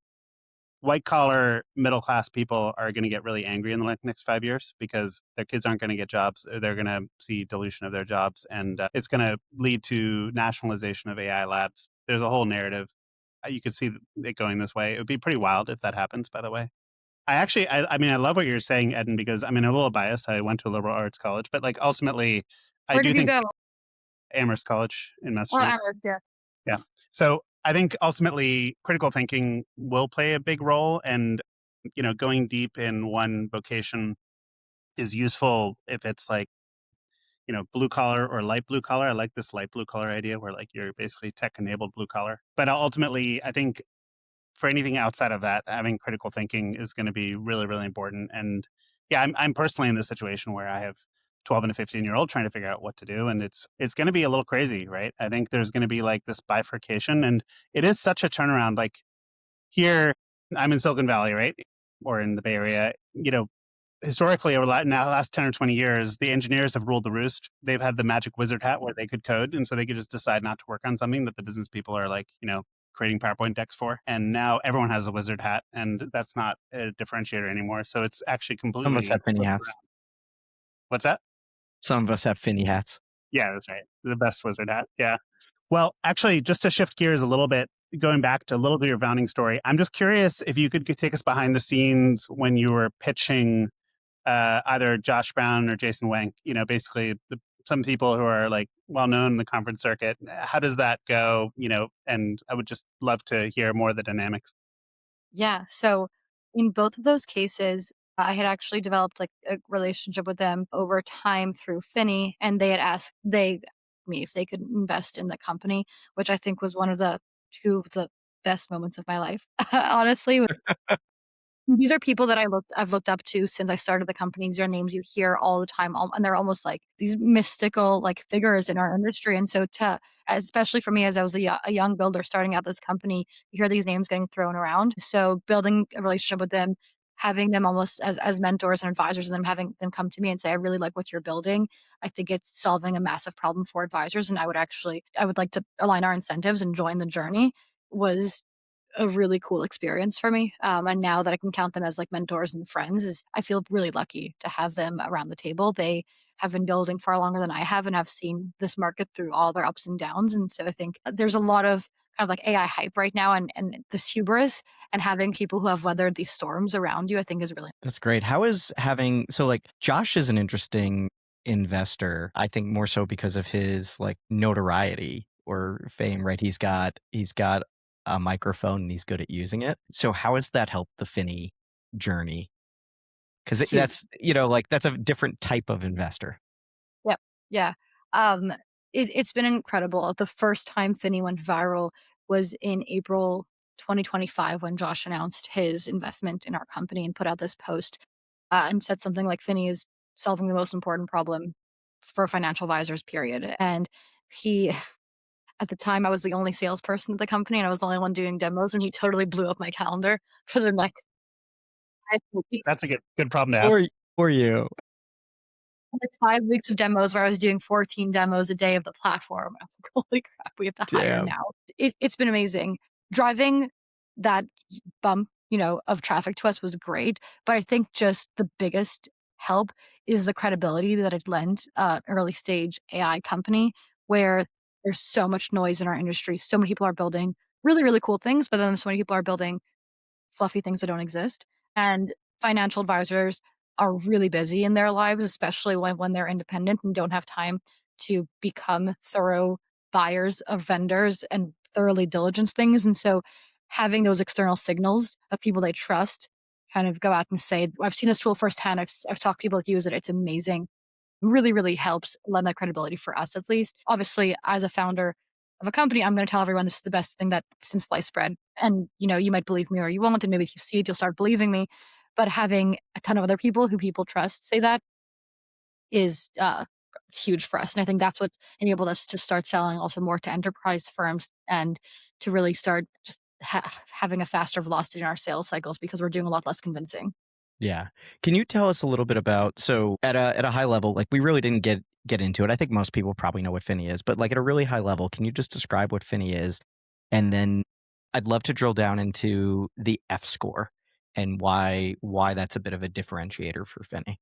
A: white collar middle class people are going to get really angry in the next 5 years because their kids aren't going to get jobs. They're going to see dilution of their jobs, and it's going to lead to nationalization of AI labs. There's a whole narrative. You could see it going this way. It would be pretty wild if that happens. By the way, I mean, I love what you're saying, Eden, because I mean, I'm a little biased. I went to a liberal arts college, but like ultimately, I
B: Where
A: do
B: did you
A: think
B: go?
A: Amherst College in
B: Oh,
A: Massachusetts.
B: Amherst, yeah.
A: Yeah. So I think ultimately critical thinking will play a big role, and going deep in one vocation is useful if it's like blue collar or light blue collar. I like this light blue collar idea where like you're basically tech enabled blue collar. But ultimately, I think for anything outside of that, having critical thinking is going to be really, really important. And yeah, I'm personally in this situation where I have 12 and a 15-year-old trying to figure out what to do, and it's going to be a little crazy, right? I think there's going to be like this bifurcation, and it is such a turnaround. Like here, I'm in Silicon Valley, right, or in the Bay Area. Historically, over last 10 or 20 years, the engineers have ruled the roost. They've had the magic wizard hat where they could code. And so they could just decide not to work on something that the business people are like, creating PowerPoint decks for. And now everyone has a wizard hat, and that's not a differentiator anymore. So it's actually
C: Some of us
A: completely
C: have Finny
A: flipped
C: hats.
A: around. What's that?
C: Some of us have Finny hats.
A: Yeah, that's right. The best wizard hat. Yeah. Well, actually, just to shift gears a little bit, going back to a little bit of your founding story, I'm just curious if you could take us behind the scenes when you were pitching either Josh Brown or Jason Wank, basically some people who are like well known in the conference circuit. How does that go? And I would just love to hear more of the dynamics.
B: Yeah. So in both of those cases, I had actually developed like a relationship with them over time through Finny, and they asked me if they could invest in the company, which I think was one of the two of the best moments of my life. Honestly, these are people that I've looked up to since I started the company. These are names you hear all the time, and they're almost like these mystical like figures in our industry. And so, especially for me, as I was a young builder starting out this company, you hear these names getting thrown around. So, building a relationship with them, having them almost as mentors and advisors, and them having them come to me and say, "I really like what you're building. I think it's solving a massive problem for advisors, and I would like to align our incentives and join the journey." Was a really cool experience for me. And now that I can count them as like mentors and friends, is I feel really lucky to have them around the table. have been building far longer than I have and have seen this market through all their ups and downs. And so I think there's a lot of kind of like AI hype right now and this hubris, and having people who have weathered these storms around you, I think is really.
C: That's great. How is having so like Josh is an interesting investor, I think more so because of his like notoriety or fame, right? He's got a microphone and he's good at using it. So how has that helped the Finny journey? Because
B: Huge.
C: that's, like that's a different type of investor.
B: Yep. Yeah. Um, it's been incredible. The first time Finny went viral was in April 2025 when Josh announced his investment in our company and put out this post and said something like Finny is solving the most important problem for financial advisors, period. And he, at the time, I was the only salesperson at the company and I was the only one doing demos, and he totally blew up my calendar for the next 5 weeks.
A: That's a good problem to have.
C: For you.
B: It's 5 weeks of demos where I was doing 14 demos a day of the platform. I was like, "Holy crap, we have to hire
C: Damn.
B: now." It's been amazing. Driving that bump, of traffic to us was great, but I think just the biggest help is the credibility that it lent early stage AI company where there's so much noise in our industry. So many people are building really, really cool things, but then so many people are building fluffy things that don't exist. And financial advisors are really busy in their lives, especially when they're independent and don't have time to become thorough buyers of vendors and thoroughly diligence things. And so having those external signals of people they trust kind of go out and say, I've seen this tool firsthand. I've talked to people that use it. It's amazing, really, really helps lend that credibility for us at least. Obviously, as a founder of a company, I'm going to tell everyone this is the best thing that since sliced bread. And, you might believe me or you won't. And maybe if you see it, you'll start believing me. But having a ton of other people who people trust say that is huge for us. And I think that's what's enabled us to start selling also more to enterprise firms and to really start just having a faster velocity in our sales cycles because we're doing a lot less convincing.
C: Yeah. Can you tell us a little bit about so at a high level, like we really didn't get into it. I think most people probably know what Finny is, but like at a really high level, can you just describe what Finny is? And then I'd love to drill down into the F score and why that's a bit of a differentiator for Finny.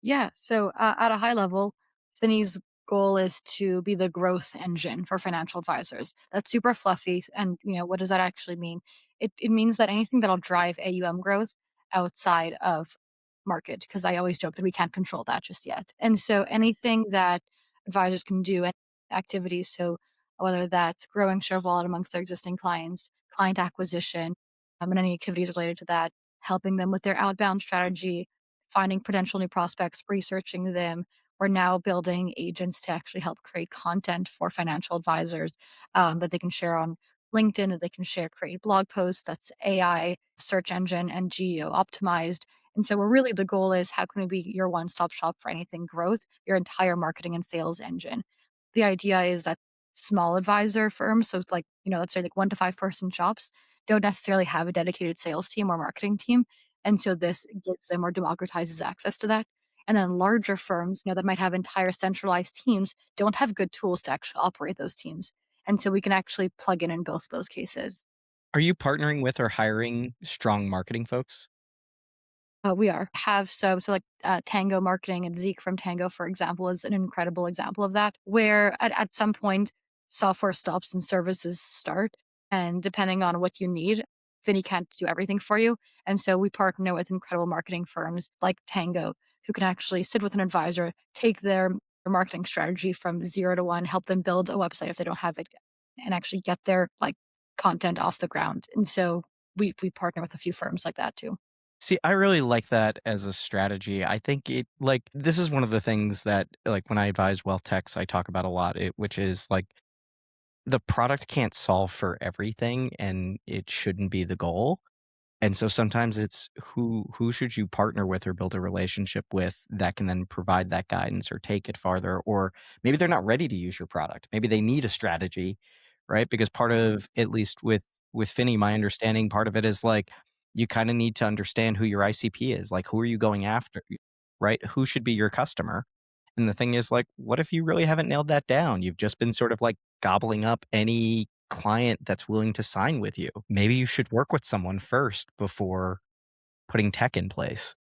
B: Yeah. So at a high level, Finney's goal is to be the growth engine for financial advisors. That's super fluffy. And, what does that actually mean? It means that anything that'll drive AUM growth outside of market, because I always joke that we can't control that just yet. And so anything that advisors can do, and activities, so whether that's growing share of wallet amongst their existing clients, client acquisition, and any activities related to that, helping them with their outbound strategy, finding potential new prospects, researching them. We're now building agents to actually help create content for financial advisors that they can share on LinkedIn, that they can share, create blog posts that's AI, search engine, and geo optimized. And so, we're really the goal is how can we be your one stop shop for anything growth, your entire marketing and sales engine. The idea is that small advisor firms, so it's like, let's say like 1 to 5 person shops, don't necessarily have a dedicated sales team or marketing team, and so this gives them or democratizes access to that. And then larger firms, that might have entire centralized teams, don't have good tools to actually operate those teams. And so we can actually plug in both of those cases.
C: Are you partnering with or hiring strong marketing folks?
B: We are have so like Tango Marketing and Zeke from Tango, for example, is an incredible example of that. Where at some point software stops and services start, and depending on what you need, Vinny can't do everything for you. And so we partner with incredible marketing firms like Tango, who can actually sit with an advisor, take their marketing strategy from 0 to 1, help them build a website if they don't have it, and actually get their like content off the ground. And so we partner with a few firms like that too.
C: See, I really like that as a strategy. I think it like this is one of the things that like when I advise wealth techs, I talk about a lot, which is like the product can't solve for everything and it shouldn't be the goal. And so sometimes it's who should you partner with or build a relationship with that can then provide that guidance or take it farther, or maybe they're not ready to use your product. Maybe they need a strategy, right? Because part of at least with Finny, my understanding, part of it is like you kind of need to understand who your ICP is. Like who are you going after? Right? Who should be your customer? And the thing is like, what if you really haven't nailed that down? You've just been sort of like gobbling up any client that's willing to sign with you. Maybe you should work with someone first before putting tech in place.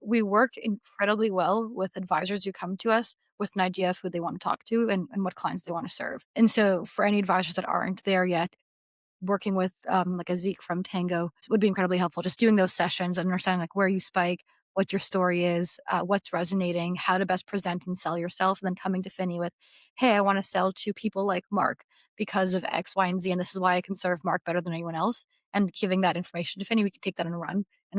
B: We work incredibly well with advisors who come to us with an idea of who they want to talk to and what clients they want to serve. And so for any advisors that aren't there yet, working with like a Zeke from Tango would be incredibly helpful. Just doing those sessions, understanding like where you spike, what your story is, what's resonating, how to best present and sell yourself, and then coming to Finny with, "Hey, I want to sell to people like Mark because of X, Y, and Z, and this is why I can serve Mark better than anyone else." And giving that information to Finny, we can take that and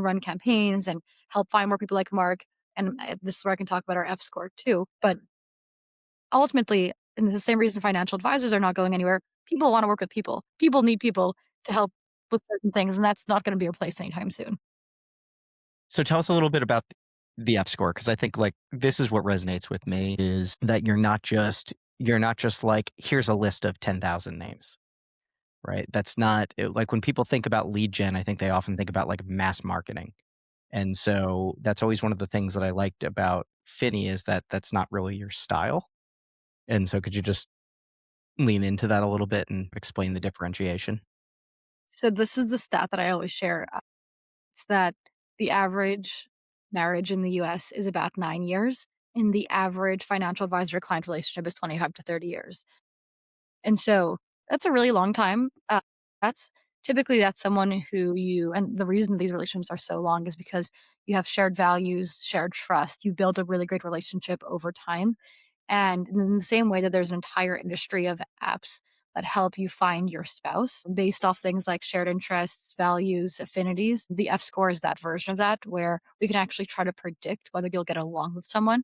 B: run campaigns and help find more people like Mark. And this is where I can talk about our F score too. But ultimately, and it's the same reason financial advisors are not going anywhere, people wanna work with people. People need people to help with certain things, and that's not gonna be replaced anytime soon.
C: So tell us a little bit about the F score, because I think like this is what resonates with me is that you're not just like here's a list of 10,000 names, right? That's not like when people think about lead gen, I think they often think about like mass marketing. And so that's always one of the things that I liked about Finny is that that's not really your style. And so could you just lean into that a little bit and explain the differentiation?
B: So this is the stat that I always share, it's that the average marriage in the US is about 9 years, and the average financial advisor-client relationship is 25 to 30 years. And so that's a really long time. That's that's someone who you and the reason these relationships are so long is because you have shared values, shared trust. You build a really great relationship over time. And in the same way that there's an entire industry of apps that help you find your spouse based off things like shared interests, values, affinities, the F score is that version of that, where we can actually try to predict whether you'll get along with someone,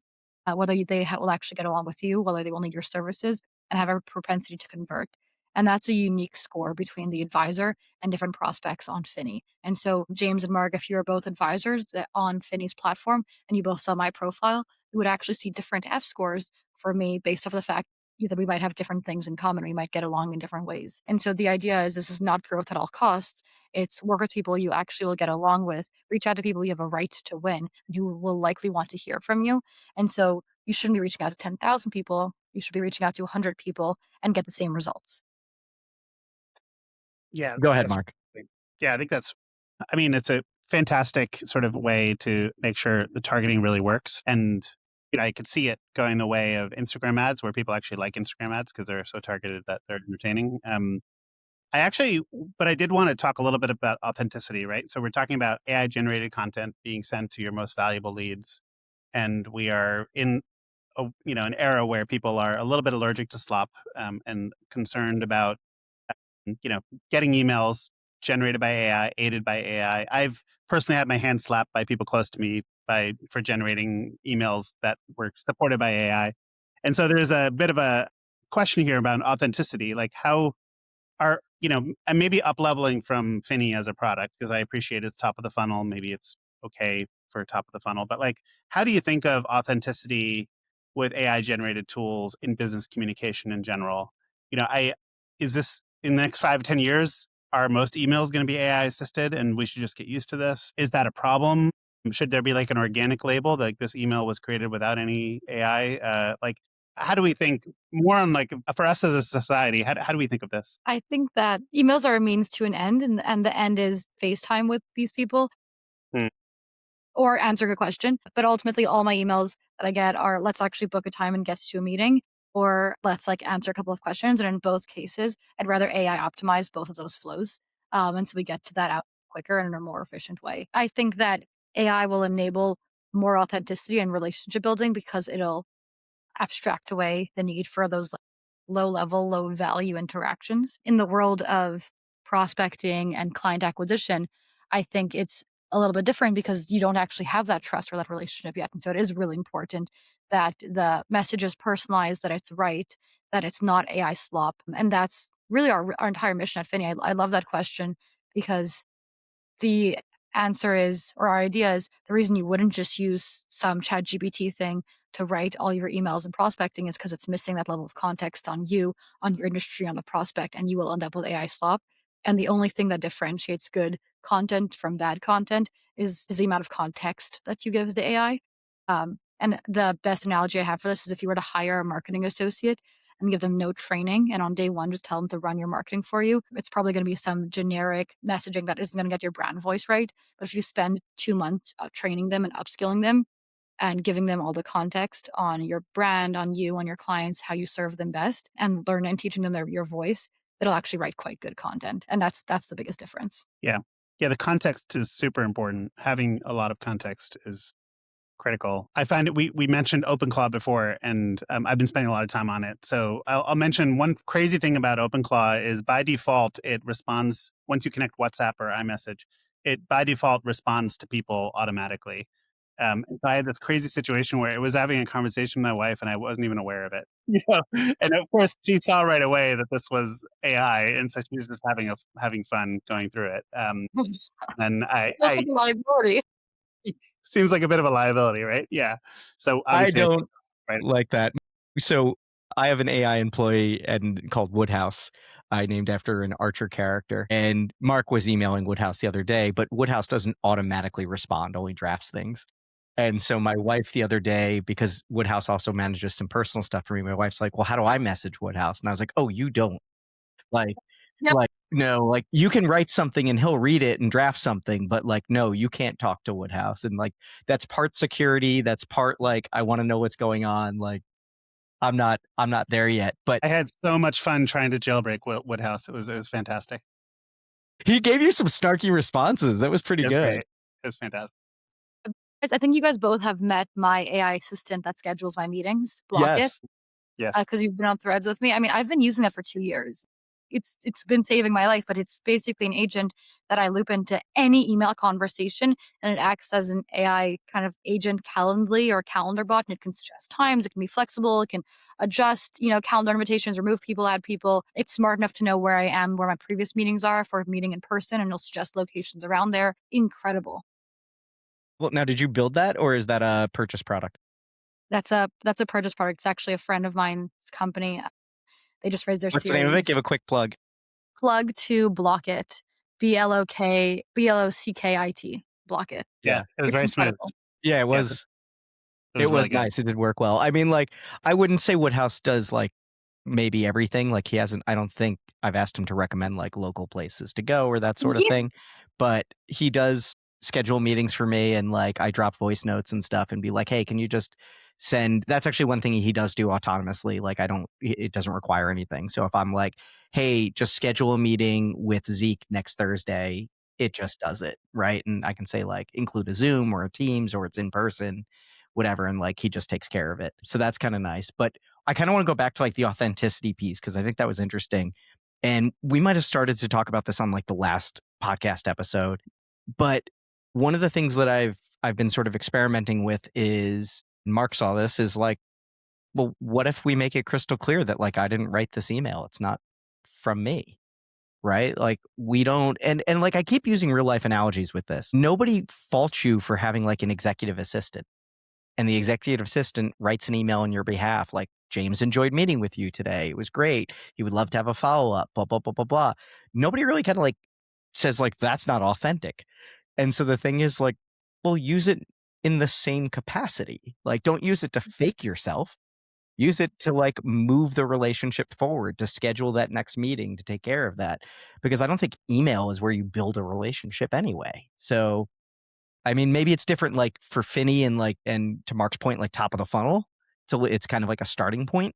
B: whether will actually get along with you, whether they will need your services, and have a propensity to convert. And that's a unique score between the advisor and different prospects on Finny. And so, James and Mark, if you're both advisors on Finny's platform and you both saw my profile, you would actually see different F scores for me based off of the fact that we might have different things in common. We might get along in different ways. And so the idea is this is not growth at all costs. It's work with people you actually will get along with, reach out to people you have a right to win, who will likely want to hear from you. And so you shouldn't be reaching out to 10,000 people. You should be reaching out to 100 people and get the same results.
A: Yeah,
C: Go ahead,
A: that's
C: Mark.
A: yeah, I think that's I mean, it's a fantastic sort of way to make sure the targeting really works. And, I could see it going the way of Instagram ads where people actually like Instagram ads because they're so targeted that they're entertaining. I actually, but I did want to talk a little bit about authenticity, right? So we're talking about AI generated content being sent to your most valuable leads. And we are in an era where people are a little bit allergic to slop and concerned about you know, getting emails generated by AI, aided by AI. I've personally had my hand slapped by people close to me for generating emails that were supported by AI. And so there's a bit of a question here about authenticity, like how and maybe up leveling from Finny as a product, because I appreciate it's top of the funnel. Maybe it's okay for top of the funnel, but like, how do you think of authenticity with AI generated tools in business communication in general? Is this in the next 5 to 10 years? Are most emails going to be AI assisted and we should just get used to this? Is that a problem? Should there be like an organic label like this email was created without any AI? How do we think more on like for us as a society? How do we think of this?
B: I think that emails are a means to an end, and the end is FaceTime with these people
A: Hmm.
B: or answering a question. But ultimately, all my emails that I get are let's actually book a time and get to a meeting, or let's like answer a couple of questions. And in both cases, I'd rather AI optimize both of those flows. And so we get to that out quicker and in a more efficient way. I think that AI will enable more authenticity and relationship building because it'll abstract away the need for those like, low level, low value interactions. In the world of prospecting and client acquisition, I think it's a little bit different because you don't actually have that trust or that relationship yet. And so it is really important that the message is personalized, that it's right, that it's not AI slop. And that's really our entire mission at Finny. I love that question because the answer is or our idea is the reason you wouldn't just use some chat GPT thing to write all your emails and prospecting is because it's missing that level of context on you, on your industry, on the prospect, and you will end up with AI slop. And the only thing that differentiates good content from bad content is the amount of context that you give the AI. And the best analogy I have for this is if you were to hire a marketing associate and give them no training. And on day one, just tell them to run your marketing for you. It's probably going to be some generic messaging that isn't going to get your brand voice right. But if you spend 2 months training them and upskilling them and giving them all the context on your brand, on you, on your clients, how you serve them best, and learn and teaching them your voice, it'll actually write quite good content. And that's the biggest difference.
A: Yeah. Yeah, the context is super important. Having a lot of context is critical. I find it, we mentioned OpenClaw before, and I've been spending a lot of time on it. So I'll mention one crazy thing about OpenClaw is by default, it responds once you connect WhatsApp or iMessage, it by default responds to people automatically. And so I had this crazy situation where it was having a conversation with my wife and I wasn't even aware of it. And of course she saw right away that this was AI, and so she was just having fun going through it. And
B: Feels like a liability.
A: seems like a bit of a liability, right? Yeah. So
C: I
A: obviously,
C: don't
A: right?
C: like that. So I have an AI employee and called Woodhouse. I named after an Archer character. And Mark was emailing Woodhouse the other day, but Woodhouse doesn't automatically respond, only drafts things. And so my wife the other day, because Woodhouse also manages some personal stuff for me, my wife's like, well, how do I message Woodhouse? And I was like, oh, you don't. Like,
B: Yep.
C: like, no, like you can write something and he'll read it and draft something, but like, no, you can't talk to Woodhouse. And like, that's part security. That's part like, I want to know what's going on. Like, I'm not there yet, but
A: I had so much fun trying to jailbreak Woodhouse. It was fantastic.
C: he gave you some snarky responses. That was pretty
A: It was
C: good.
A: great. It was fantastic.
B: Guys, I think you guys both have met my AI assistant that schedules my meetings, Block It.
C: Yes.
A: Yes.
B: Because you've been on Threads with me. I mean, I've been using it for 2 years. It's been saving my life, but it's basically an agent that I loop into any email conversation, and it acts as an AI kind of agent Calendly or calendar bot, and it can suggest times, it can be flexible, it can adjust, calendar invitations, remove people, add people. It's smart enough to know where I am, where my previous meetings are for a meeting in person, and it'll suggest locations around there. Incredible.
C: Well, now, did you build that or is that a purchase product?
B: That's a purchase product. It's actually a friend of mine's company. They just raised their
C: What's the name of it?
B: series.
C: Give a quick plug.
B: Plug to Block It. Blockit. Block It.
A: Yeah. It was
B: It's
A: very smooth.
B: incredible.
C: Yeah,
A: Yeah. It
C: it
A: was really
C: was
A: good.
C: nice. It did work well. I mean, like, I wouldn't say Woodhouse does like maybe everything. Like he hasn't, I don't think I've asked him to recommend like local places to go or that sort of
B: Yeah.
C: thing. But he does schedule meetings for me and like I drop voice notes and stuff and be like, hey, can you just send that's actually one thing he does do autonomously. Like I don't it doesn't require anything. So if I'm like, hey, just schedule a meeting with Zeke next Thursday, it just does it. Right. And I can say like include a Zoom or a Teams or it's in person, whatever. And like he just takes care of it. So that's kind of nice. But I kind of want to go back to like the authenticity piece because I think that was interesting. And we might have started to talk about this on like the last podcast episode. But one of the things that I've been sort of experimenting with is Mark saw this is like, well, what if we make it crystal clear that like I didn't write this email? It's not from me. Right? Like we don't and like I keep using real life analogies with this. Nobody faults you for having like an executive assistant and the executive assistant writes an email on your behalf like James enjoyed meeting with you today, it was great, he would love to have a follow-up, blah blah blah blah blah. Nobody really kind of like says like that's not authentic. And so the thing is like, well, use it in the same capacity. Like don't use it to fake yourself, use it to like move the relationship forward, to schedule that next meeting, to take care of that, because I don't think email is where you build a relationship anyway. So I mean, maybe it's different like for Finny and like and to Mark's point, like top of the funnel. So it's kind of like a starting point.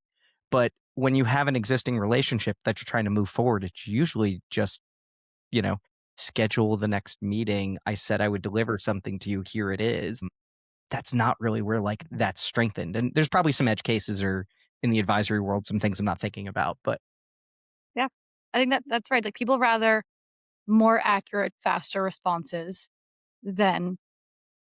C: But when you have an existing relationship that you're trying to move forward, it's usually just, you know, schedule the next meeting. I said I would deliver something to you. Here it is. That's not really where like that's strengthened. And there's probably some edge cases or in the advisory world, some things I'm not thinking about. But
B: Yeah. I think that's right. Like people rather more accurate, faster responses than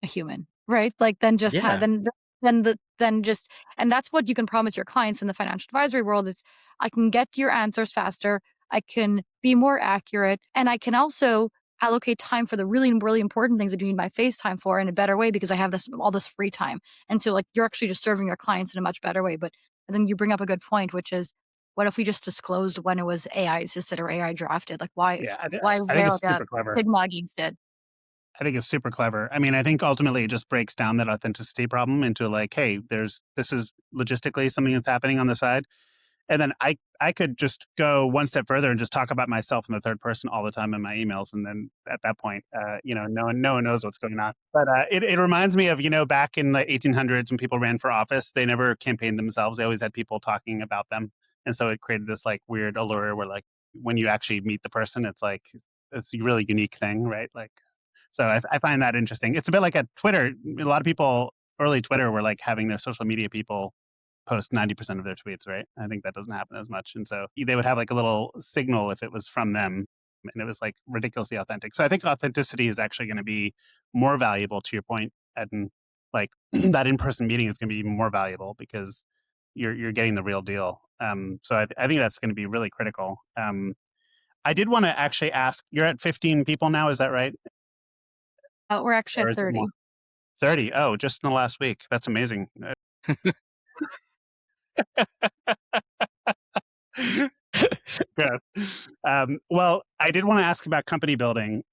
B: a human, right? Like then just have
C: yeah,
B: then just and that's what you can promise your clients in the financial advisory world is I can get your answers faster, I can be more accurate, and I can also allocate time for the really, really important things that you need my face time for in a better way because I have this all this free time. And so like you're actually just serving your clients in a much better way. But and then you bring up a good point, which is what if we just disclosed when it was AI assisted or AI drafted? Like
A: Yeah.
B: why is
A: I think
B: there
A: it's
B: like a
A: super clever.
B: stigma against it?
A: I think it's super clever. I mean, I think ultimately it just breaks down that authenticity problem into like, hey, this is logistically something that's happening on the side. And then I could just go one step further and just talk about myself in the third person all the time in my emails, and then at that point, no one knows what's going on. But it reminds me of back in the 1800s when people ran for office, they never campaigned themselves. They always had people talking about them, and so it created this like weird allure where like when you actually meet the person, it's like it's a really unique thing, right? Like, so I find that interesting. It's a bit like a Twitter. A lot of people early Twitter were like having their social media people post 90% of their tweets, right? I think that doesn't happen as much. And so they would have like a little signal if it was from them and it was like ridiculously authentic. So I think authenticity is actually going to be more valuable to your point, and like that in-person meeting is going to be more valuable because you're getting the real deal. So I think that's going to be really critical. I did want to actually ask, you're at 15 people now, is that right?
B: We're actually
A: Or
B: at
A: is it more?
B: 30.
A: 30. Oh, just in the last week. That's amazing. Yeah. Well, I did want to ask about company building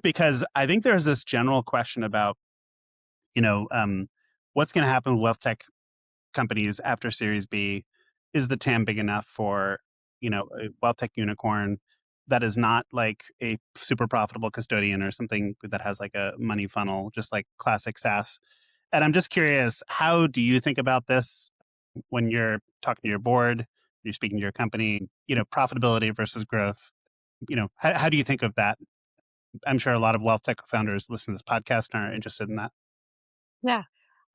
A: because I think there's this general question about, you know, um, what's going to happen with wealth tech companies after Series B? Is the TAM big enough for, a wealth tech unicorn that is not like a super profitable custodian or something that has like a money funnel, just like classic SaaS? And I'm just curious, how do you think about this when you're talking to your board, you're speaking to your company, profitability versus growth? How do you think of that? I'm sure a lot of wealth tech founders listen to this podcast and are interested in that.
B: Yeah.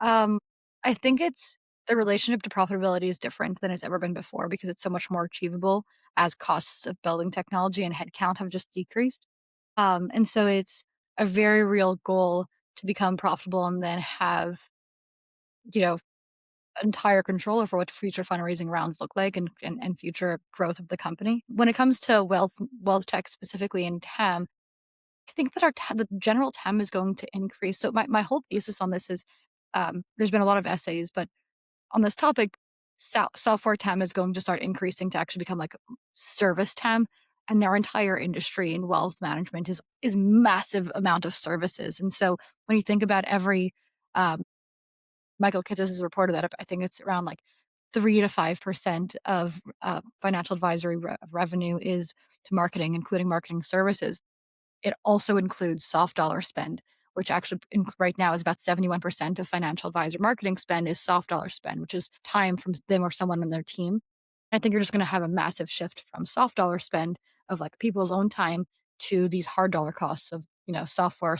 B: Um, I think it's the relationship to profitability is different than it's ever been before because it's so much more achievable as costs of building technology and headcount have just decreased. And so it's a very real goal to become profitable and then have, you know, entire control over what future fundraising rounds look like and future growth of the company. When it comes to wealth tech specifically in TAM, I think that the general TAM is going to increase. So my whole thesis on this is there's been a lot of essays, but on this topic, software TAM is going to start increasing to actually become like service TAM. And our entire industry in wealth management is massive amount of services. And so when you think about every um, Michael Kitces has reported that I think it's around like 3 to 5% of financial advisory revenue is to marketing, including marketing services. It also includes soft dollar spend, which actually right now is about 71% of financial advisor marketing spend is soft dollar spend, which is time from them or someone on their team. I think you're just going to have a massive shift from soft dollar spend of like people's own time to these hard dollar costs of, software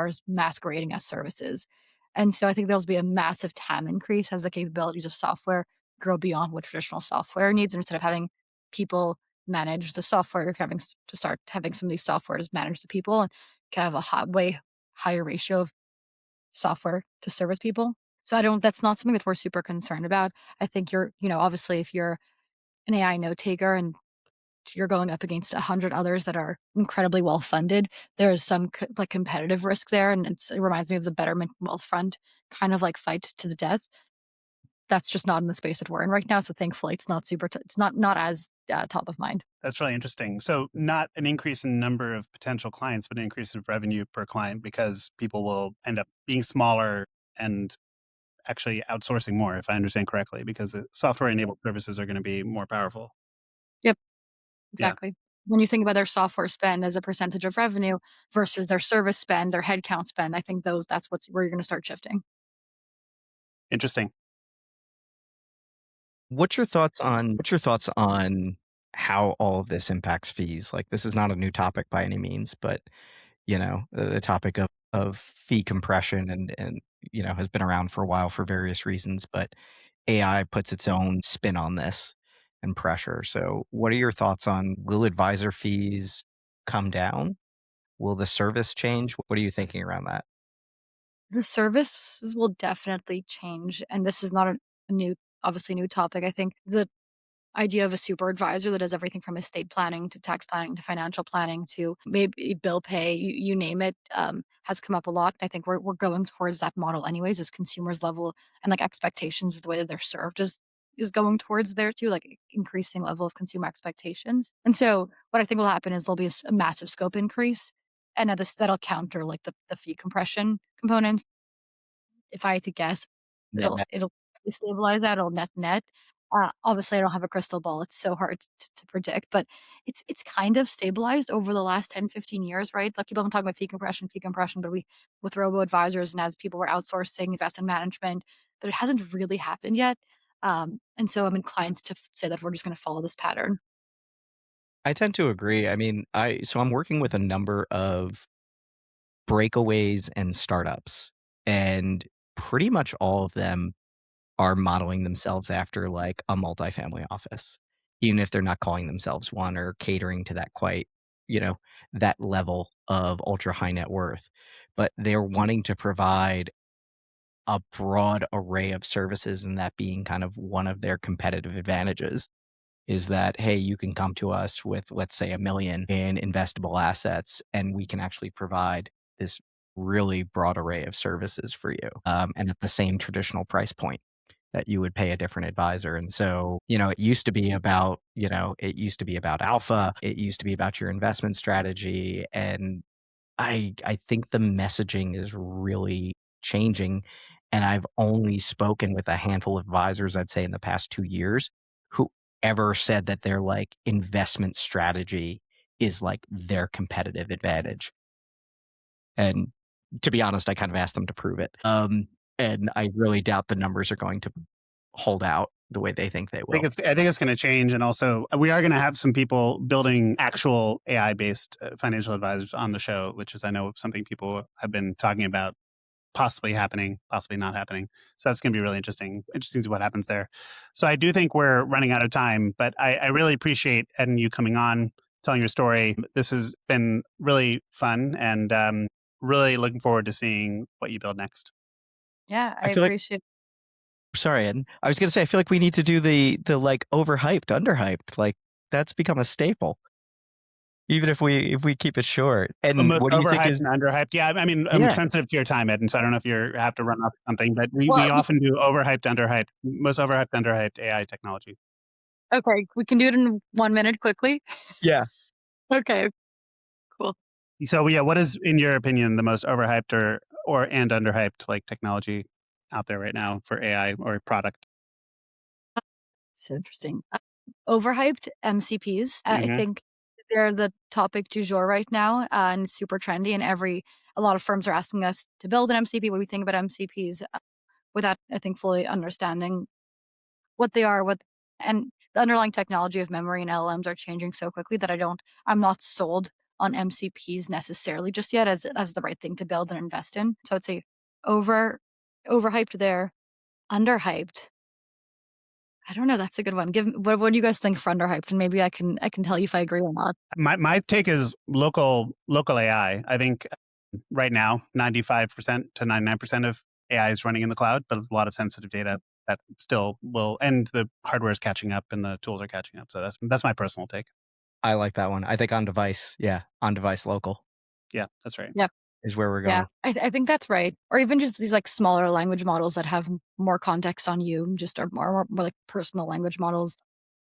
B: is masquerading as services. And so I think there'll be a massive TAM increase as the capabilities of software grow beyond what traditional software needs. Instead of having people manage the software, you're having to start having some of these softwares manage the people and can have a way higher ratio of software to service people. So that's not something that we're super concerned about. I think obviously if you're an AI note taker and you're going up against 100 others that are incredibly well funded, there's some like competitive risk there. And it reminds me of the Betterment Wealth Fund kind of like fight to the death. That's just not in the space that we're in right now. So thankfully, it's not it's not as top of mind.
A: That's really interesting. So, not an increase in number of potential clients, but an increase of revenue per client because people will end up being smaller and actually outsourcing more, if I understand correctly, because the software enabled services are going to be more powerful.
B: Yep,
A: Yeah,
B: exactly. When you think about their software spend as a percentage of revenue versus their service spend, their headcount spend, I think that's where you're going to start shifting.
A: interesting.
C: What's your thoughts on how all of this impacts fees? Like, this is not a new topic by any means, but, the topic of fee compression and, has been around for a while for various reasons, but AI puts its own spin on this and pressure. So what are your thoughts on, will advisor fees come down? Will the service change? What are you thinking around that?
B: The services will definitely change, and this is not a new, obviously new topic. I think the idea of a super advisor that does everything from estate planning to tax planning to financial planning to maybe bill pay, you name it, has come up a lot. I think we're going towards that model anyways, as consumers level and like expectations of the way that they're served is going towards there too, like increasing level of consumer expectations. And so what I think will happen is there'll be a massive scope increase, and that'll counter like the fee compression component. If I had to guess,
C: Net net.
B: it'll stabilize that, it'll net net. Obviously, I don't have a crystal ball. It's so hard to predict, but it's kind of stabilized over the last 10, 15 years, right? Like people have been talking about fee compression, but we with robo advisors and as people were outsourcing investment management, but it hasn't really happened yet. And so I'm inclined to say that we're just going to follow this pattern.
C: I tend to agree. I mean, I'm working with a number of breakaways and startups, and pretty much all of them are modeling themselves after like a multifamily office, even if they're not calling themselves one or catering to that quite, you know, that level of ultra high net worth. But they're wanting to provide a broad array of services, and that being kind of one of their competitive advantages is that, hey, you can come to us with, let's say, 1 million in investable assets, and we can actually provide this really broad array of services for you, and at the same traditional price point that you would pay a different advisor. And so, it used to be about, it used to be about alpha, it used to be about your investment strategy. And I think the messaging is really changing. And I've only spoken with a handful of advisors, I'd say in the past 2 years, who ever said that their like investment strategy is like their competitive advantage. And to be honest, I kind of asked them to prove it. And I really doubt the numbers are going to hold out the way they think they will.
A: I think it's going to change, and also we are going to have some people building actual AI based financial advisors on the show, which is I know something people have been talking about possibly happening, possibly not happening. So that's going to be really interesting. Interesting to see what happens there. So I do think we're running out of time, but I really appreciate Ed and you coming on, telling your story. This has been really fun, and really looking forward to seeing what you build next.
B: Yeah, I
C: I feel like
B: appreciate.
C: sorry, Ed. I was gonna say I feel like we need to do the like overhyped, underhyped. Like that's become a staple. Even if we keep it short. And
A: Most
C: what do you think
A: overhyped
C: is
A: and underhyped. Yeah, I mean, I'm
C: yeah.
A: sensitive to your time, Ed, and so I don't know if you have to run off something, but we
B: Well,
A: often do overhyped, underhyped, most overhyped, underhyped AI technology.
B: okay, we can do it in 1 minute quickly.
C: Yeah.
B: Okay, cool.
A: So yeah, what is, in your opinion, the most overhyped or and underhyped like technology out there right now for AI or product?
B: So interesting. Overhyped MCPs. I
A: Hmm.
B: think they're the topic du jour right now, and super trendy. And a lot of firms are asking us to build an MCP. What do we think about MCPs? Without, I think, fully understanding what they are, and the underlying technology of memory and LLMs are changing so quickly that I'm not sold on MCPs necessarily just yet as the right thing to build and invest in. So I'd say over overhyped there, underhyped. I don't know, that's a good one. What do you guys think for underhyped? And maybe I can tell you if I agree or not.
A: My take is local AI. I think right now 95% to 99% of AI is running in the cloud, but a lot of sensitive data that still will, and the hardware is catching up and the tools are catching up. So that's my personal take.
C: I like that one. I think on device, yeah, on device local
A: Yeah, that's right.
B: Yep.
C: is where we're
B: Yeah,
C: going.
B: I think that's right. Or even just these like smaller language models that have more context on you, just are more like personal language models.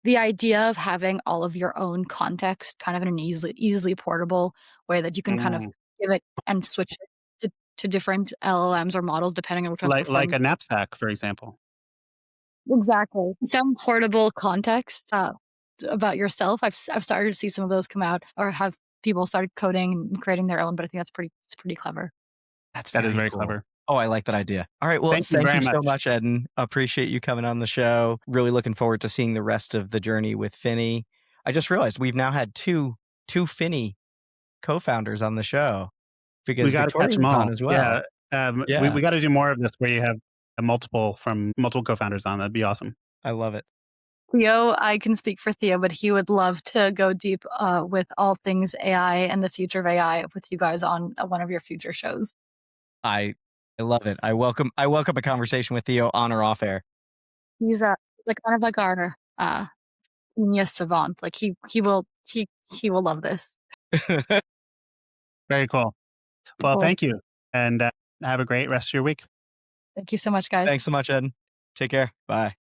B: The idea of having all of your own context kind of in an easily portable way that you can kind of
A: Mm.
B: give it and switch it to different LLMs or models depending on which one's
A: Like
B: performing.
A: a knapsack, for example.
B: Exactly. Some portable context, about yourself. I've started to see some of those come out or have people started coding and creating their own, but I think it's pretty clever.
C: That's
A: That is
C: very
A: very
C: cool.
A: clever.
C: Oh, I like that idea. All right. Well,
A: Thank you
C: thank
A: very
C: you so
A: much.
C: much, Eden. Appreciate you coming on the show. Really looking forward to seeing the rest of the journey with Finny. I just realized we've now had two Finny co-founders on the show
A: We
C: because
A: got to catch them
C: Victoria's on
A: all.
C: as
A: Yeah.
C: well.
A: We
C: Yeah,
A: got to do more of this where you have a multiple co-founders on. That'd be awesome.
C: I love it.
B: Theo, I can speak for Theo, but he would love to go deep with all things AI and the future of AI with you guys on one of your future shows.
C: I I love it. I welcome a conversation with Theo on or off air.
B: He's like kind of like our genius savant. Like he will love this.
A: Very cool. Well,
B: Cool.
A: thank you, and have a great rest of your week.
B: Thank you so much, guys.
C: Thanks so much, Eden. Take care. Bye.